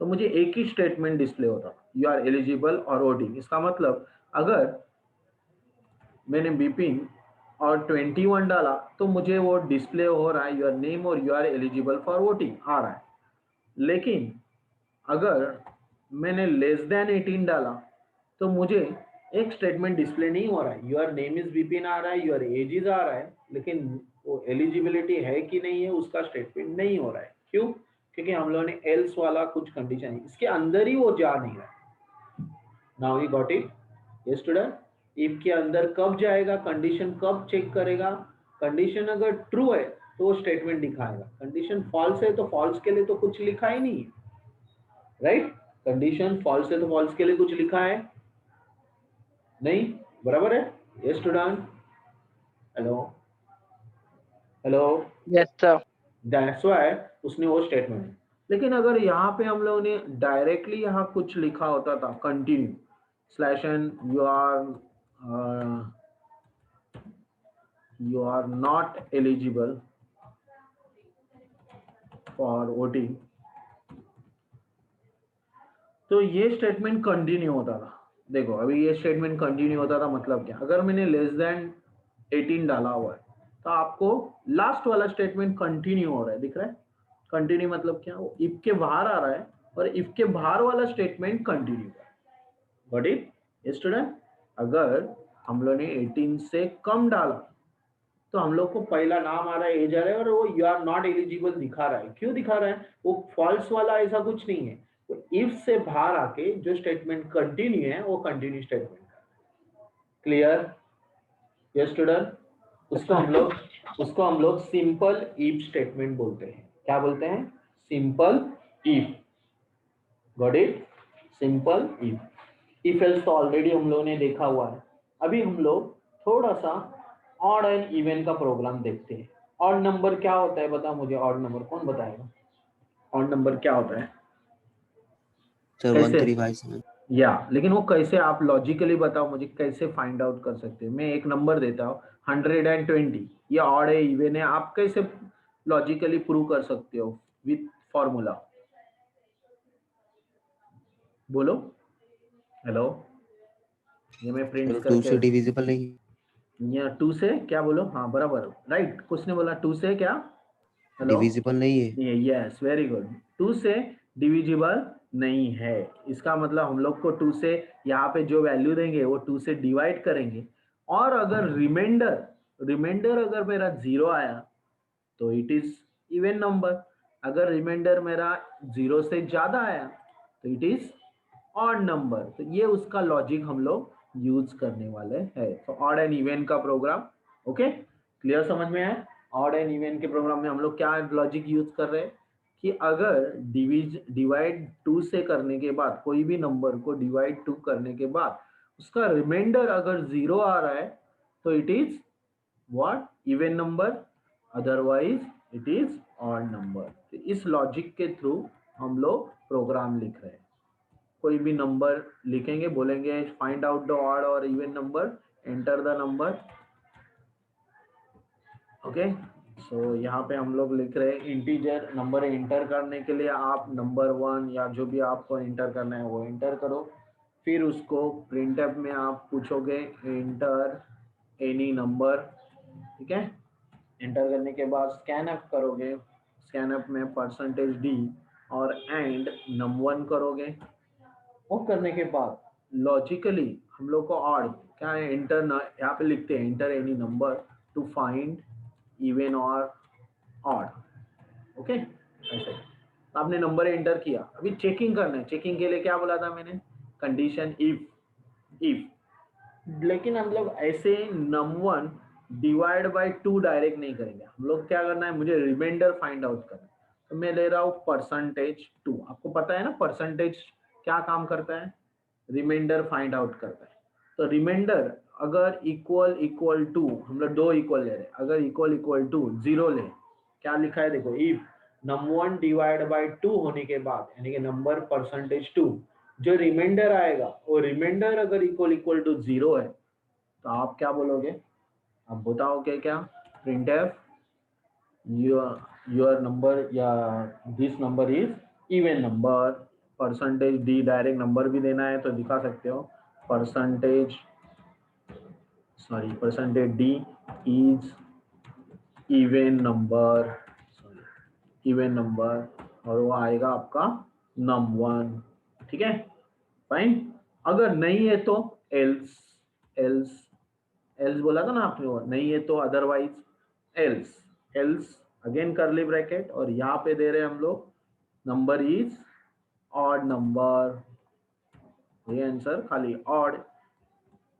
तो मुझे एक ही स्टेटमेंट डिस्प्ले होता, यू आर एलिजिबल और वोटिंग। इसका मतलब अगर मैंने बिपिन और 21 डाला तो मुझे वो डिस्प्ले हो रहा है, योर नेम और you are eligible for voting आ रहा है। लेकिन अगर मैंने लेस देन 18 डाला तो मुझे एक स्टेटमेंट डिस्प्ले नहीं हो रहा है, योर नेम इज बिपिन आ रहा है, योर एज इज आ रहा है, लेकिन वो एलिजिबिलिटी है कि नहीं है उसका स्टेटमेंट नहीं हो रहा है। क्यों? क्योंकि हम लोगों ने एल्स वाला कुछ कंडीशन है, इसके अंदर ही वो जा नहीं रहा है। Now we got it? Yes student, if के अंदर कब जाएगा, कंडीशन कब चेक करेगा, कंडीशन अगर ट्रू है तो वो स्टेटमेंट दिखाएगा, कंडीशन फॉल्स है तो फॉल्स के लिए तो कुछ लिखा ही नहीं है, राइट? कंडीशन फॉल्स है तो फॉल्स के लिए कुछ लिखा है नहीं, बराबर है? Yes student, hello, hello, Yes, sir. That's why उसने वो स्टेटमेंट है। लेकिन अगर यहाँ पे हम लोगों ने डायरेक्टली यहाँ कुछ लिखा होता था, continue slash N you are not eligible for voting, तो ये स्टेटमेंट कंटिन्यू होता था। देखो अभी ये स्टेटमेंट कंटिन्यू होता था मतलब क्या, अगर मैंने लेस देन 18 डाला हुआ है तो आपको लास्ट वाला स्टेटमेंट कंटिन्यू हो रहा है, दिख रहा है? कंटिन्यू मतलब क्या, वो इफ के बाहर आ रहा है और इफ के बाहर वाला स्टेटमेंट कंटिन्यू है। Got it? ये स्टूडेंट, अगर हम लोग ने 18 से कम डाला तो हम लोग को पहला नाम आ रहा है, एज आ रहा है और वो यू आर नॉट एलिजिबल दिखा रहा है। क्यों दिखा रहा है? वो फॉल्स वाला ऐसा कुछ नहीं है, तो इफ से बाहर आके जो स्टेटमेंट कंटिन्यू है वो कंटिन्यू स्टेटमेंट है। क्लियर? यस स्टूडेंट, उसको हम लोग सिंपल इफ स्टेटमेंट बोलते हैं। क्या बोलते हैं? Simple if. Got it? Simple if. If else तो ऑलरेडी हम लोगों ने देखा हुआ है। अभी हम लोग थोड़ा सा ऑड एंड इवन का प्रोग्राम देखते हैं। ऑड नंबर क्या होता है बता मुझे, ऑड नंबर कौन बताएगा? ऑड नंबर क्या होता है? सर कैसे? 1 3 5 7। या लेकिन वो कैसे, आप लॉजिकली बताओ मुझे, कैसे फाइंड आउट कर सकते हैं? मैं एक नंबर देता हूँ 120, ये ऑड है इवन है, आप कैसे लॉजिकली प्रूव कर सकते हो विथ फॉर्मूला? बोलो, हेलो, ये मैं प्रिंट सर 2 करके, से डिविजिबल नहीं। या 2 से क्या बोलो? हाँ बराबर, राइट, कुछ ने बोला 2 से क्या? हेलो, डिविजिबल नहीं है। यस वेरी गुड, 2 से डिविजिबल नहीं है। इसका मतलब हम लोग को 2 से यहाँ पे जो वैल्यू देंगे वो 2 से डिवाइड करेंगे, और अगर रिमाइंडर अगर मेरा 0 आया तो इट इज इवन नंबर, अगर रिमाइंडर मेरा 0 से ज्यादा आया तो इट इज ऑड नंबर। तो ये उसका लॉजिक हम लोग यूज करने वाले हैं। तो ऑड एंड इवन का प्रोग्राम, ओके, क्लियर, समझ में आया? ऑड एंड इवन के प्रोग्राम में हम लोग क्या लॉजिक यूज कर रहे हैं कि अगर डिवाइड 2 से करने के बाद, कोई भी नंबर को डिवाइड 2 करने के बाद उसका रिमाइंडर अगर 0 आ रहा है तो it is what? Even number, otherwise it is odd number. तो इस लॉजिक के थ्रू हम लोग प्रोग्राम लिख रहे हैं। कोई भी नंबर लिखेंगे, बोलेंगे फाइंड आउट द ऑड और even number, enter the number. Okay, so यहाँ पे हम लोग लिख रहे हैं इंटीजर नंबर एंटर करने के लिए आप नंबर 1 या जो भी आपको एंटर करना है वो एंटर करो। फिर उसको प्रिंटफ में आप पूछोगे एंटर एनी नंबर, ठीक है। एंटर करने के बाद स्कैन अप करोगे, स्कैन अप में %d और एंड num1 करोगे। वो करने के बाद लॉजिकली हम लोग को ऑड क्या है, एंटर ना, यहाँ पे लिखते हैं enter any number to find even और ऑड। ओके, ऐसे आपने नंबर एंटर किया, अभी चेकिंग करना है। चेकिंग के लिए क्या बोला था मैंने, कंडीशन इफ। लेकिन हम लोग ऐसे num1 डिवाइड बाय 2 डायरेक्ट नहीं करेंगे। हम लोग क्या करना है, मुझे रिमाइंडर फाइंड आउट करना है, तो मैं ले रहा हूँ %2। आपको पता है ना परसेंटेज क्या काम करता है, रिमाइंडर फाइंड आउट करता है। तो रिमाइंडर अगर इक्वल टू, हम लोग 2 इक्वल ले रहे हैं, अगर इक्वल टू 0 ले, क्या लिखा है देखो, इफ num1 डिवाइड बाय 2 होने के बाद, यानी कि नंबर %2, जो रिमाइंडर आएगा वो रिमाइंडर अगर इक्वल टू 0 है तो आप क्या बोलोगे, आप बताओगे क्या, printf योर नंबर या this number is even number. %d direct number भी देना है तो दिखा सकते हो, %d इज इवन नंबर, और वो आएगा आपका num1, ठीक है, फाइन। अगर नहीं है तो एल्स बोला था ना आपने, वो नहीं है तो otherwise else again curly bracket, और यहाँ पे दे रहे हैं हम लोग नंबर इज ऑड नंबर, ये आंसर खाली ऑड,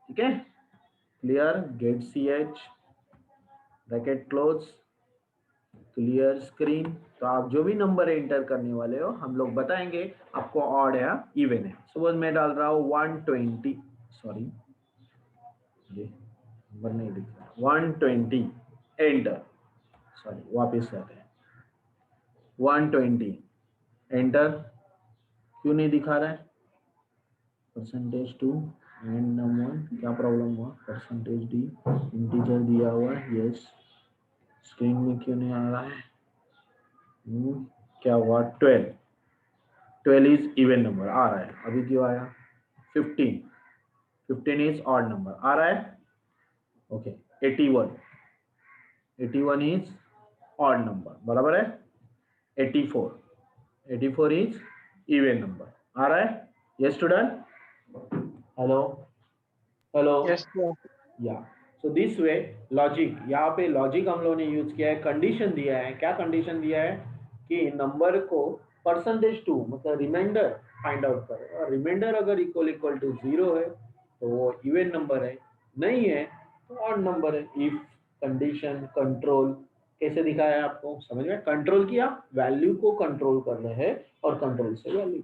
ठीक है। Clear, get ch bracket close, clear screen. तो आप जो भी नंबर एंटर करने वाले हो हम लोग बताएंगे आपको ऑड है या इवन है। सपोज मैं डाल रहा हूँ 120, सॉरी ये नंबर नहीं दिख रहा, 120 एंटर, सॉरी वापस करते हैं, 120 एंटर, क्यों नहीं दिखा रहा है, %2 एंड num1, क्या प्रॉब्लम हुआ, %d इंटीजर दिया हुआ है, यस, स्क्रीन में क्यों नहीं आ रहा है, क्या हुआ, 12 इज इवन नंबर आ रहा है, अभी क्यों आया, 15 इज ऑड नंबर आ रहा है, ओके। 81 इज ऑड नंबर, बराबर है। 84 इज इवन नंबर आ रहा है, yes student, hello Yes, sir. या। सो दिस वे लॉजिक, यहाँ पे लॉजिक हम लोगों ने यूज किया है, कंडीशन दिया है, क्या कंडीशन दिया है कि नंबर को %2 मतलब रिमाइंडर फाइंड आउट करो, और रिमाइंडर अगर इक्वल टू 0 है तो वो इवन नंबर है, नहीं है तो ऑड नंबर है। इफ कंडीशन कंट्रोल कैसे दिखाया है आपको, समझ में, कंट्रोल किया, वैल्यू को कंट्रोल कर रहे हैं और कंट्रोल से वैल्यू,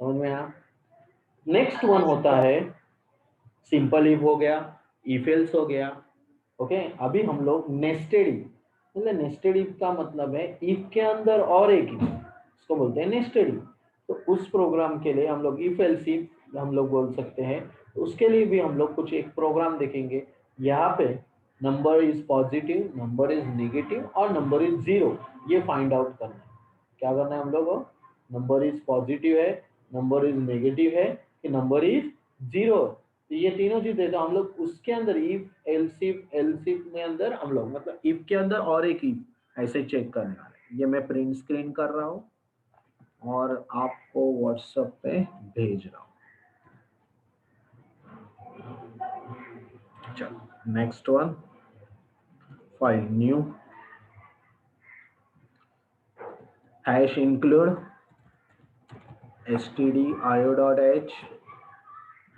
समझ में आया। नेक्स्ट वन होता है सिंपल इफ हो गया, इफ एल्स हो गया, ओके। अभी हम लोग नेस्टेड इफ, मतलब नेस्टेड इफ का मतलब है इफ के अंदर और एक इफ, इसको बोलते हैं नेस्टेड इफ। तो उस प्रोग्राम के लिए हम लोग इफ एल्स इफ हम लोग बोल सकते हैं, तो उसके लिए भी हम लोग कुछ एक प्रोग्राम देखेंगे। यहाँ पे number is positive, number is negative और नंबर इज 0, ये फाइंड आउट करना है। क्या करना है हम लोग को, नंबर इज पॉजिटिव है, नंबर इज नेगेटिव है कि नंबर इज 0, तो ये तीनों चीजें, तो हम लोग उसके अंदर इफ एल्स इफ में अंदर हम लोग मतलब इफ के अंदर और एक इफ ऐसे चेक करने वाले। ये मैं प्रिंट स्क्रीन कर रहा हूँ और आपको व्हाट्सएप पे भेज रहा हूँ। चलो next one, file new, hash include stdio.h,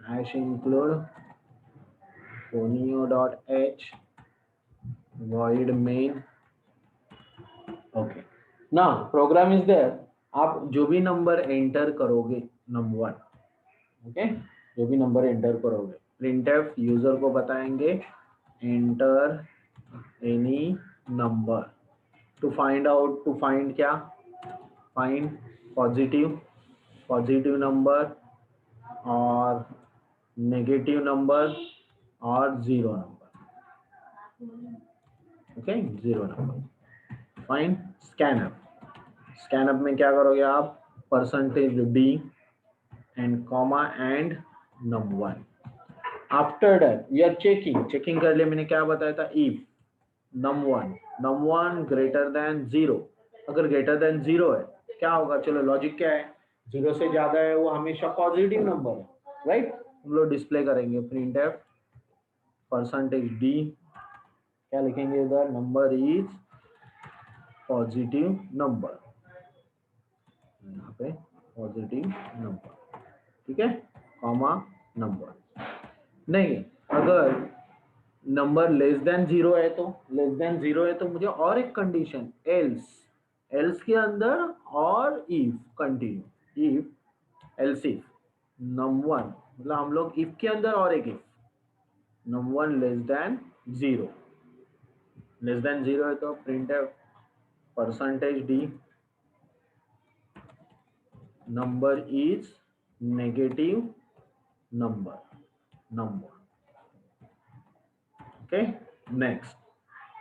hash include ponio.h, void main, okay. Now program is there, आप जो भी नंबर एंटर करोगे num1, ओके, जो भी नंबर एंटर करोगे, printf यूजर को बताएंगे enter any number to find out, to find क्या, फाइंड पॉजिटिव नंबर और नेगेटिव नंबर और zero number. Okay, zero number. Fine. Scanf में क्या करोगे आप? Percentage D and comma and num1. After that we are checking कर लिए. मैंने क्या बताया था? If num1 greater than 0. अगर ग्रेटर देन 0 है क्या होगा? चलो लॉजिक क्या है? 0 से ज्यादा है वो हमेशा पॉजिटिव नंबर है, राइट? हम लोग डिस्प्ले करेंगे printf परसेंटेज डी. क्या लिखेंगे इधर? Number is positive number. यहाँ पे पॉजिटिव नंबर, ठीक है, कॉमा नंबर. नहीं, अगर नंबर लेस देन 0 है तो मुझे और एक कंडीशन एल्स के अंदर और if continue. If else if num1, मतलब हम लोग इफ के अंदर और एक इफ num1 लेस देन 0 है तो printf percentage d number is negative number. Okay. Next,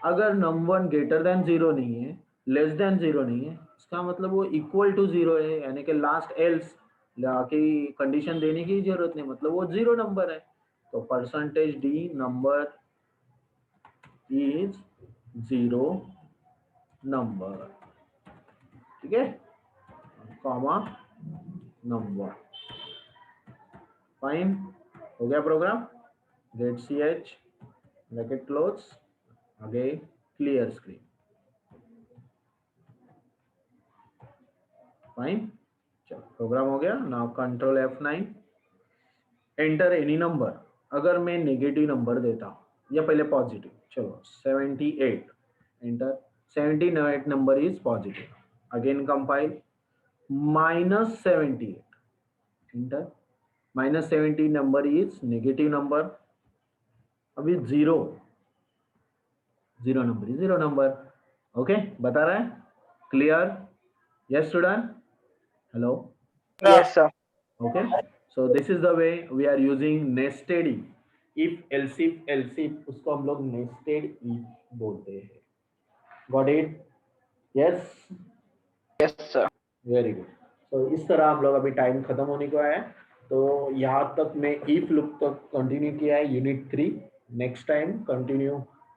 अगर num1 ग्रेटर देन 0 नहीं है, लेस देन 0 नहीं है, इसका मतलब वो इक्वल टू 0 है, यानी कि लास्ट एल्स की कंडीशन देने की जरूरत नहीं, मतलब वो 0 नंबर है. तो percentage d number is 0 number. ठीक है, कॉमा नंबर. फाइन, हो गया program. Get ch bracket close, आगे क्लियर स्क्रीन. फाइन, चलो प्रोग्राम हो गया. Now control F9, enter any number. अगर मैं नेगेटिव नंबर देता हूं या पहले पॉजिटिव, चलो 78, enter. 78 number is positive. Again compile. -78, enter. -70 number is negative number. अभी zero number is zero number. Okay, बता रहा है? Clear? Yes student, hello. Yes, sir. Okay, so this is the way we are using nested if else if उसको हम लोग nested if बोलते हैं. Got it? Yes, Yes, sir. very good. So इस तरह हम लोग अभी टाइम खत्म होने को आया है, तो यहाँ तक मैं if loop तक कंटिन्यू किया है unit 3. Next time continue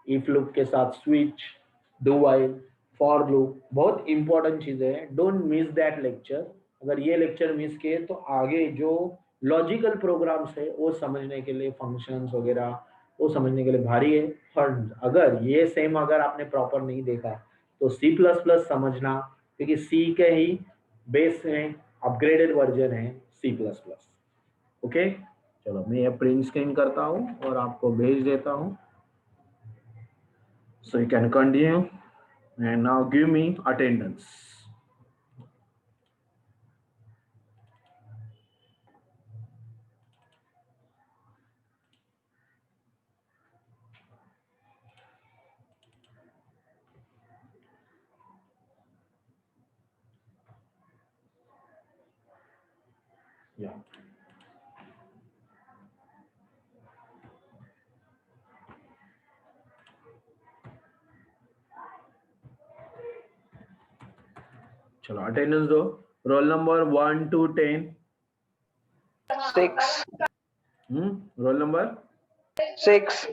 if loop के साथ switch, do while, for loop. बहुत इंपॉर्टेंट चीजें हैं, डोंट मिस दैट लेक्चर. अगर ये लेक्चर मिस किए तो आगे जो लॉजिकल प्रोग्राम्स है वो समझने के लिए, फंक्शंस वगैरह वो समझने के लिए भारी है. अगर ये सेम अगर आपने प्रॉपर नहीं देखा तो C++ समझना, क्योंकि C के ही बेस में अपग्रेडेड वर्जन है C++. ओके, चलो मैं ये प्रिंट स्क्रीन करता हूँ और आपको भेज देता हूँ. So you can continue and now give me attendance. Yeah. चलो अटेंडेंस दो. Roll number 1 to 10. 6. Roll number 6.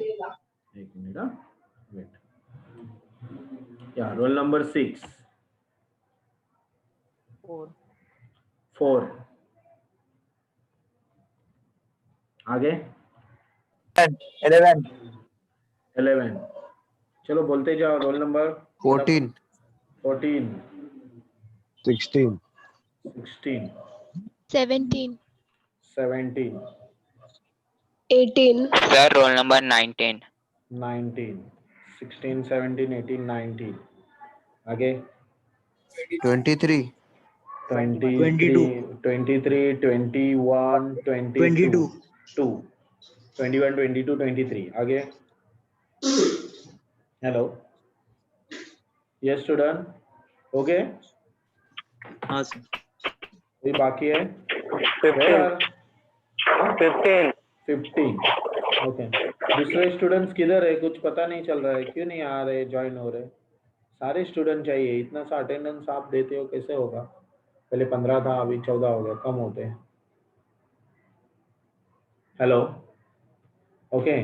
एक मिनट, वेट. या रोल नंबर 6. 4. आगे 11. चलो बोलते जाओ. Roll number 14 14. 16 16. 17, 17. 18, Sir, roll number 19. 19. 16, 17, 18, 19. आगे 23 23, 21, 22. 21, 22, 23. आगे. हेलो. Yes student, okay. हाँ सर. कोई बाकी है? 15 15 ओके। दूसरे स्टूडेंट्स किधर है? कुछ पता नहीं चल रहा है, क्यों नहीं आ रहे, ज्वाइन हो रहे? सारे स्टूडेंट चाहिए, इतना सा अटेंडेंस आप देते हो कैसे होगा? पहले 15 था, अभी 14 हो गया, कम होते हैं। Hello, okay,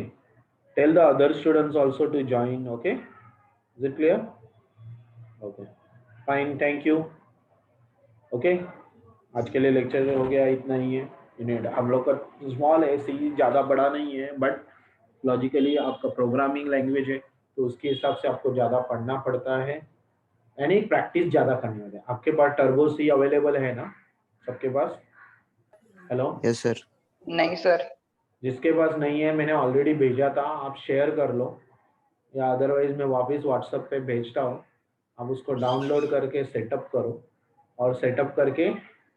tell the other students also to join, okay, is it clear? Okay fine, thank you. Okay, आज के लिए लेक्चर हो गया, इतना ही है। यूनिट हम लोग का स्मॉल है, सी ज़्यादा बड़ा नहीं है, बट लॉजिकली आपका प्रोग्रामिंग लैंग्वेज है तो उसके हिसाब से आपको ज़्यादा पढ़ना पड़ता है, यानी प्रैक्टिस ज़्यादा करनी होती है। आपके पास टर्बो सी अवेलेबल है ना सबके पास? Hello, yes sir. नहीं सर। जिसके पास नहीं है मैंने ऑलरेडी भेजा था, आप शेयर कर लो, या अदरवाइज मैं वापस व्हाट्सएप पे भेजता हूँ, आप उसको डाउनलोड करके सेटअप करो, और सेटअप करके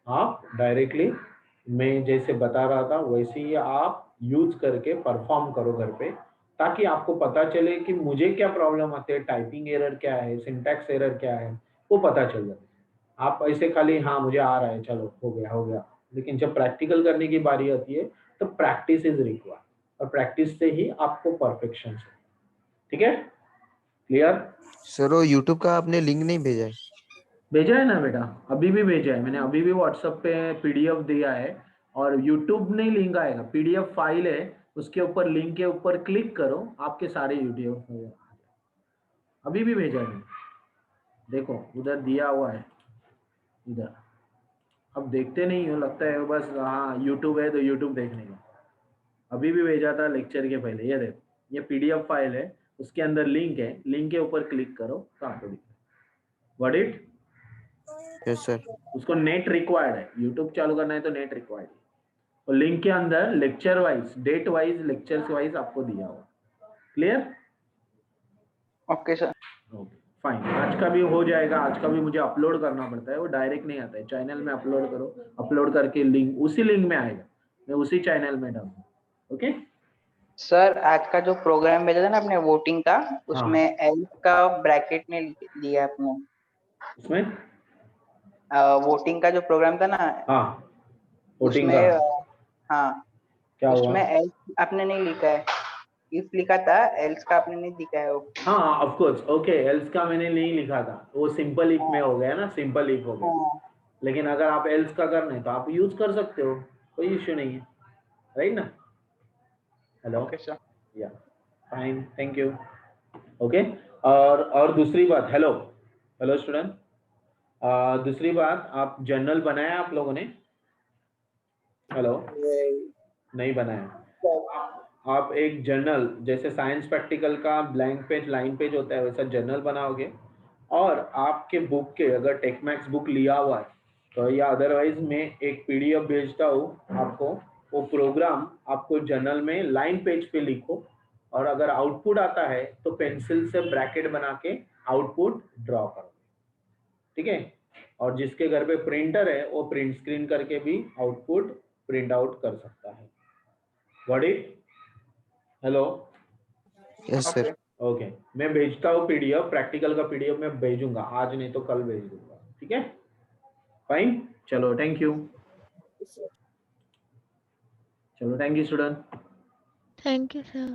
आप डायरेक्टली मैं जैसे बता रहा था वैसे ही आप यूज करके परफॉर्म करो घर पे, ताकि आपको पता चले कि मुझे क्या प्रॉब्लम आते हैं, टाइपिंग एरर क्या है, सिंटैक्स एरर क्या है, वो पता चल जाए। आप ऐसे खाली हाँ मुझे आ रहा है चलो हो गया हो गया, लेकिन जब प्रैक्टिकल करने की बारी आती है तो प्रैक्टिस इज रिक्वायर्ड, और प्रैक्टिस से ही आपको परफेक्शन है। ठीक है, क्लियर? सर वो यूट्यूब का आपने लिंक नहीं भेजा है? भेजा है ना बेटा, अभी भी भेजा है मैंने, अभी भी व्हाट्सएप पे पीडीएफ दिया है, और यूट्यूब नहीं लिंक आएगा, पीडीएफ फाइल है, उसके ऊपर लिंक के ऊपर क्लिक करो, आपके सारे यूट्यूब अभी भी भेजा है मैंने। देखो उधर दिया हुआ है, इधर। अब देखते नहीं हो, लगता है बस हाँ यूट्यूब है तो यूट्यूब देखने का। अभी भी भेजा था लेक्चर के पहले, ये देखो ये पीडीएफ फाइल है, उसके अंदर लिंक है, लिंक के ऊपर क्लिक करो तो आपको दिखेगा। What it? Yes sir. उसको नेट रिक्वायर्ड है, यूट्यूब चालू करना है तो नेट रिक्वायर्ड है, और लिंक के अंदर lecture wise, date wise, lectures wise आपको दिया हुआ। Clear? Okay sir. Okay fine, आज का भी हो जाएगा, आज का भी मुझे अपलोड करना पड़ता है, वो डायरेक्ट नहीं आता है, चैनल में अपलोड करो, अपलोड करके लिंक उसी लिंक में आएगा, मैं उसी चैनल में डालूंगा। ओके सर आज का जो प्रोग्राम भेजा था ना आपने वोटिंग का, उसमें हाँ, एल का ब्रैकेट में दिया आपने। उसमें वोटिंग का जो प्रोग्राम था ना, हाँ वोटिंग का उसमें हाँ, क्या हुआ? उसमें एल आपने नहीं लिखा है, इफ लिखा था, एल्स का आपने नहीं दिखा है वो। हाँ ऑफ कोर्स, ओके, एल्स का मैंने नहीं लिखा था, वो सिंपल इफ में हो गया ना, सिंपल इफ हो गया। हाँ। लेकिन अगर आप एल्स का करना है तो आप यूज कर सकते हो, कोई इश्यू नहीं है, राइट ना? Hello, okay sir. या फाइन, थैंक यू। ओके, और दूसरी बात, हेलो हेलो स्टूडेंट, दूसरी बात, आप जर्नल बनाया आप लोगों ने? हेलो, नहीं बनाया? आप एक जर्नल, जैसे साइंस प्रैक्टिकल का ब्लैंक पेज लाइन पेज होता है, वैसा जर्नल बनाओगे, और आपके बुक के, अगर टेक्मैक्स बुक लिया हुआ है तो, या अदरवाइज मैं एक पीडीएफ भेजता हूँ आपको, वो प्रोग्राम आपको जर्नल में लाइन पेज पे लिखो, और अगर आउटपुट आता है तो पेंसिल से ब्रैकेट बना के आउटपुट ड्रॉ करो। ठीक है, और जिसके घर पे प्रिंटर है वो प्रिंट स्क्रीन करके भी आउटपुट प्रिंट आउट कर सकता है। What it? Hello, yes okay. Sir. Okay, मैं भेजता हूँ पीडीएफ, प्रैक्टिकल का पीडीएफ मैं भेजूंगा, आज नहीं तो कल भेज दूंगा। ठीक है, फाइन, चलो थैंक यू, चलो thank you student. Thank you, sir.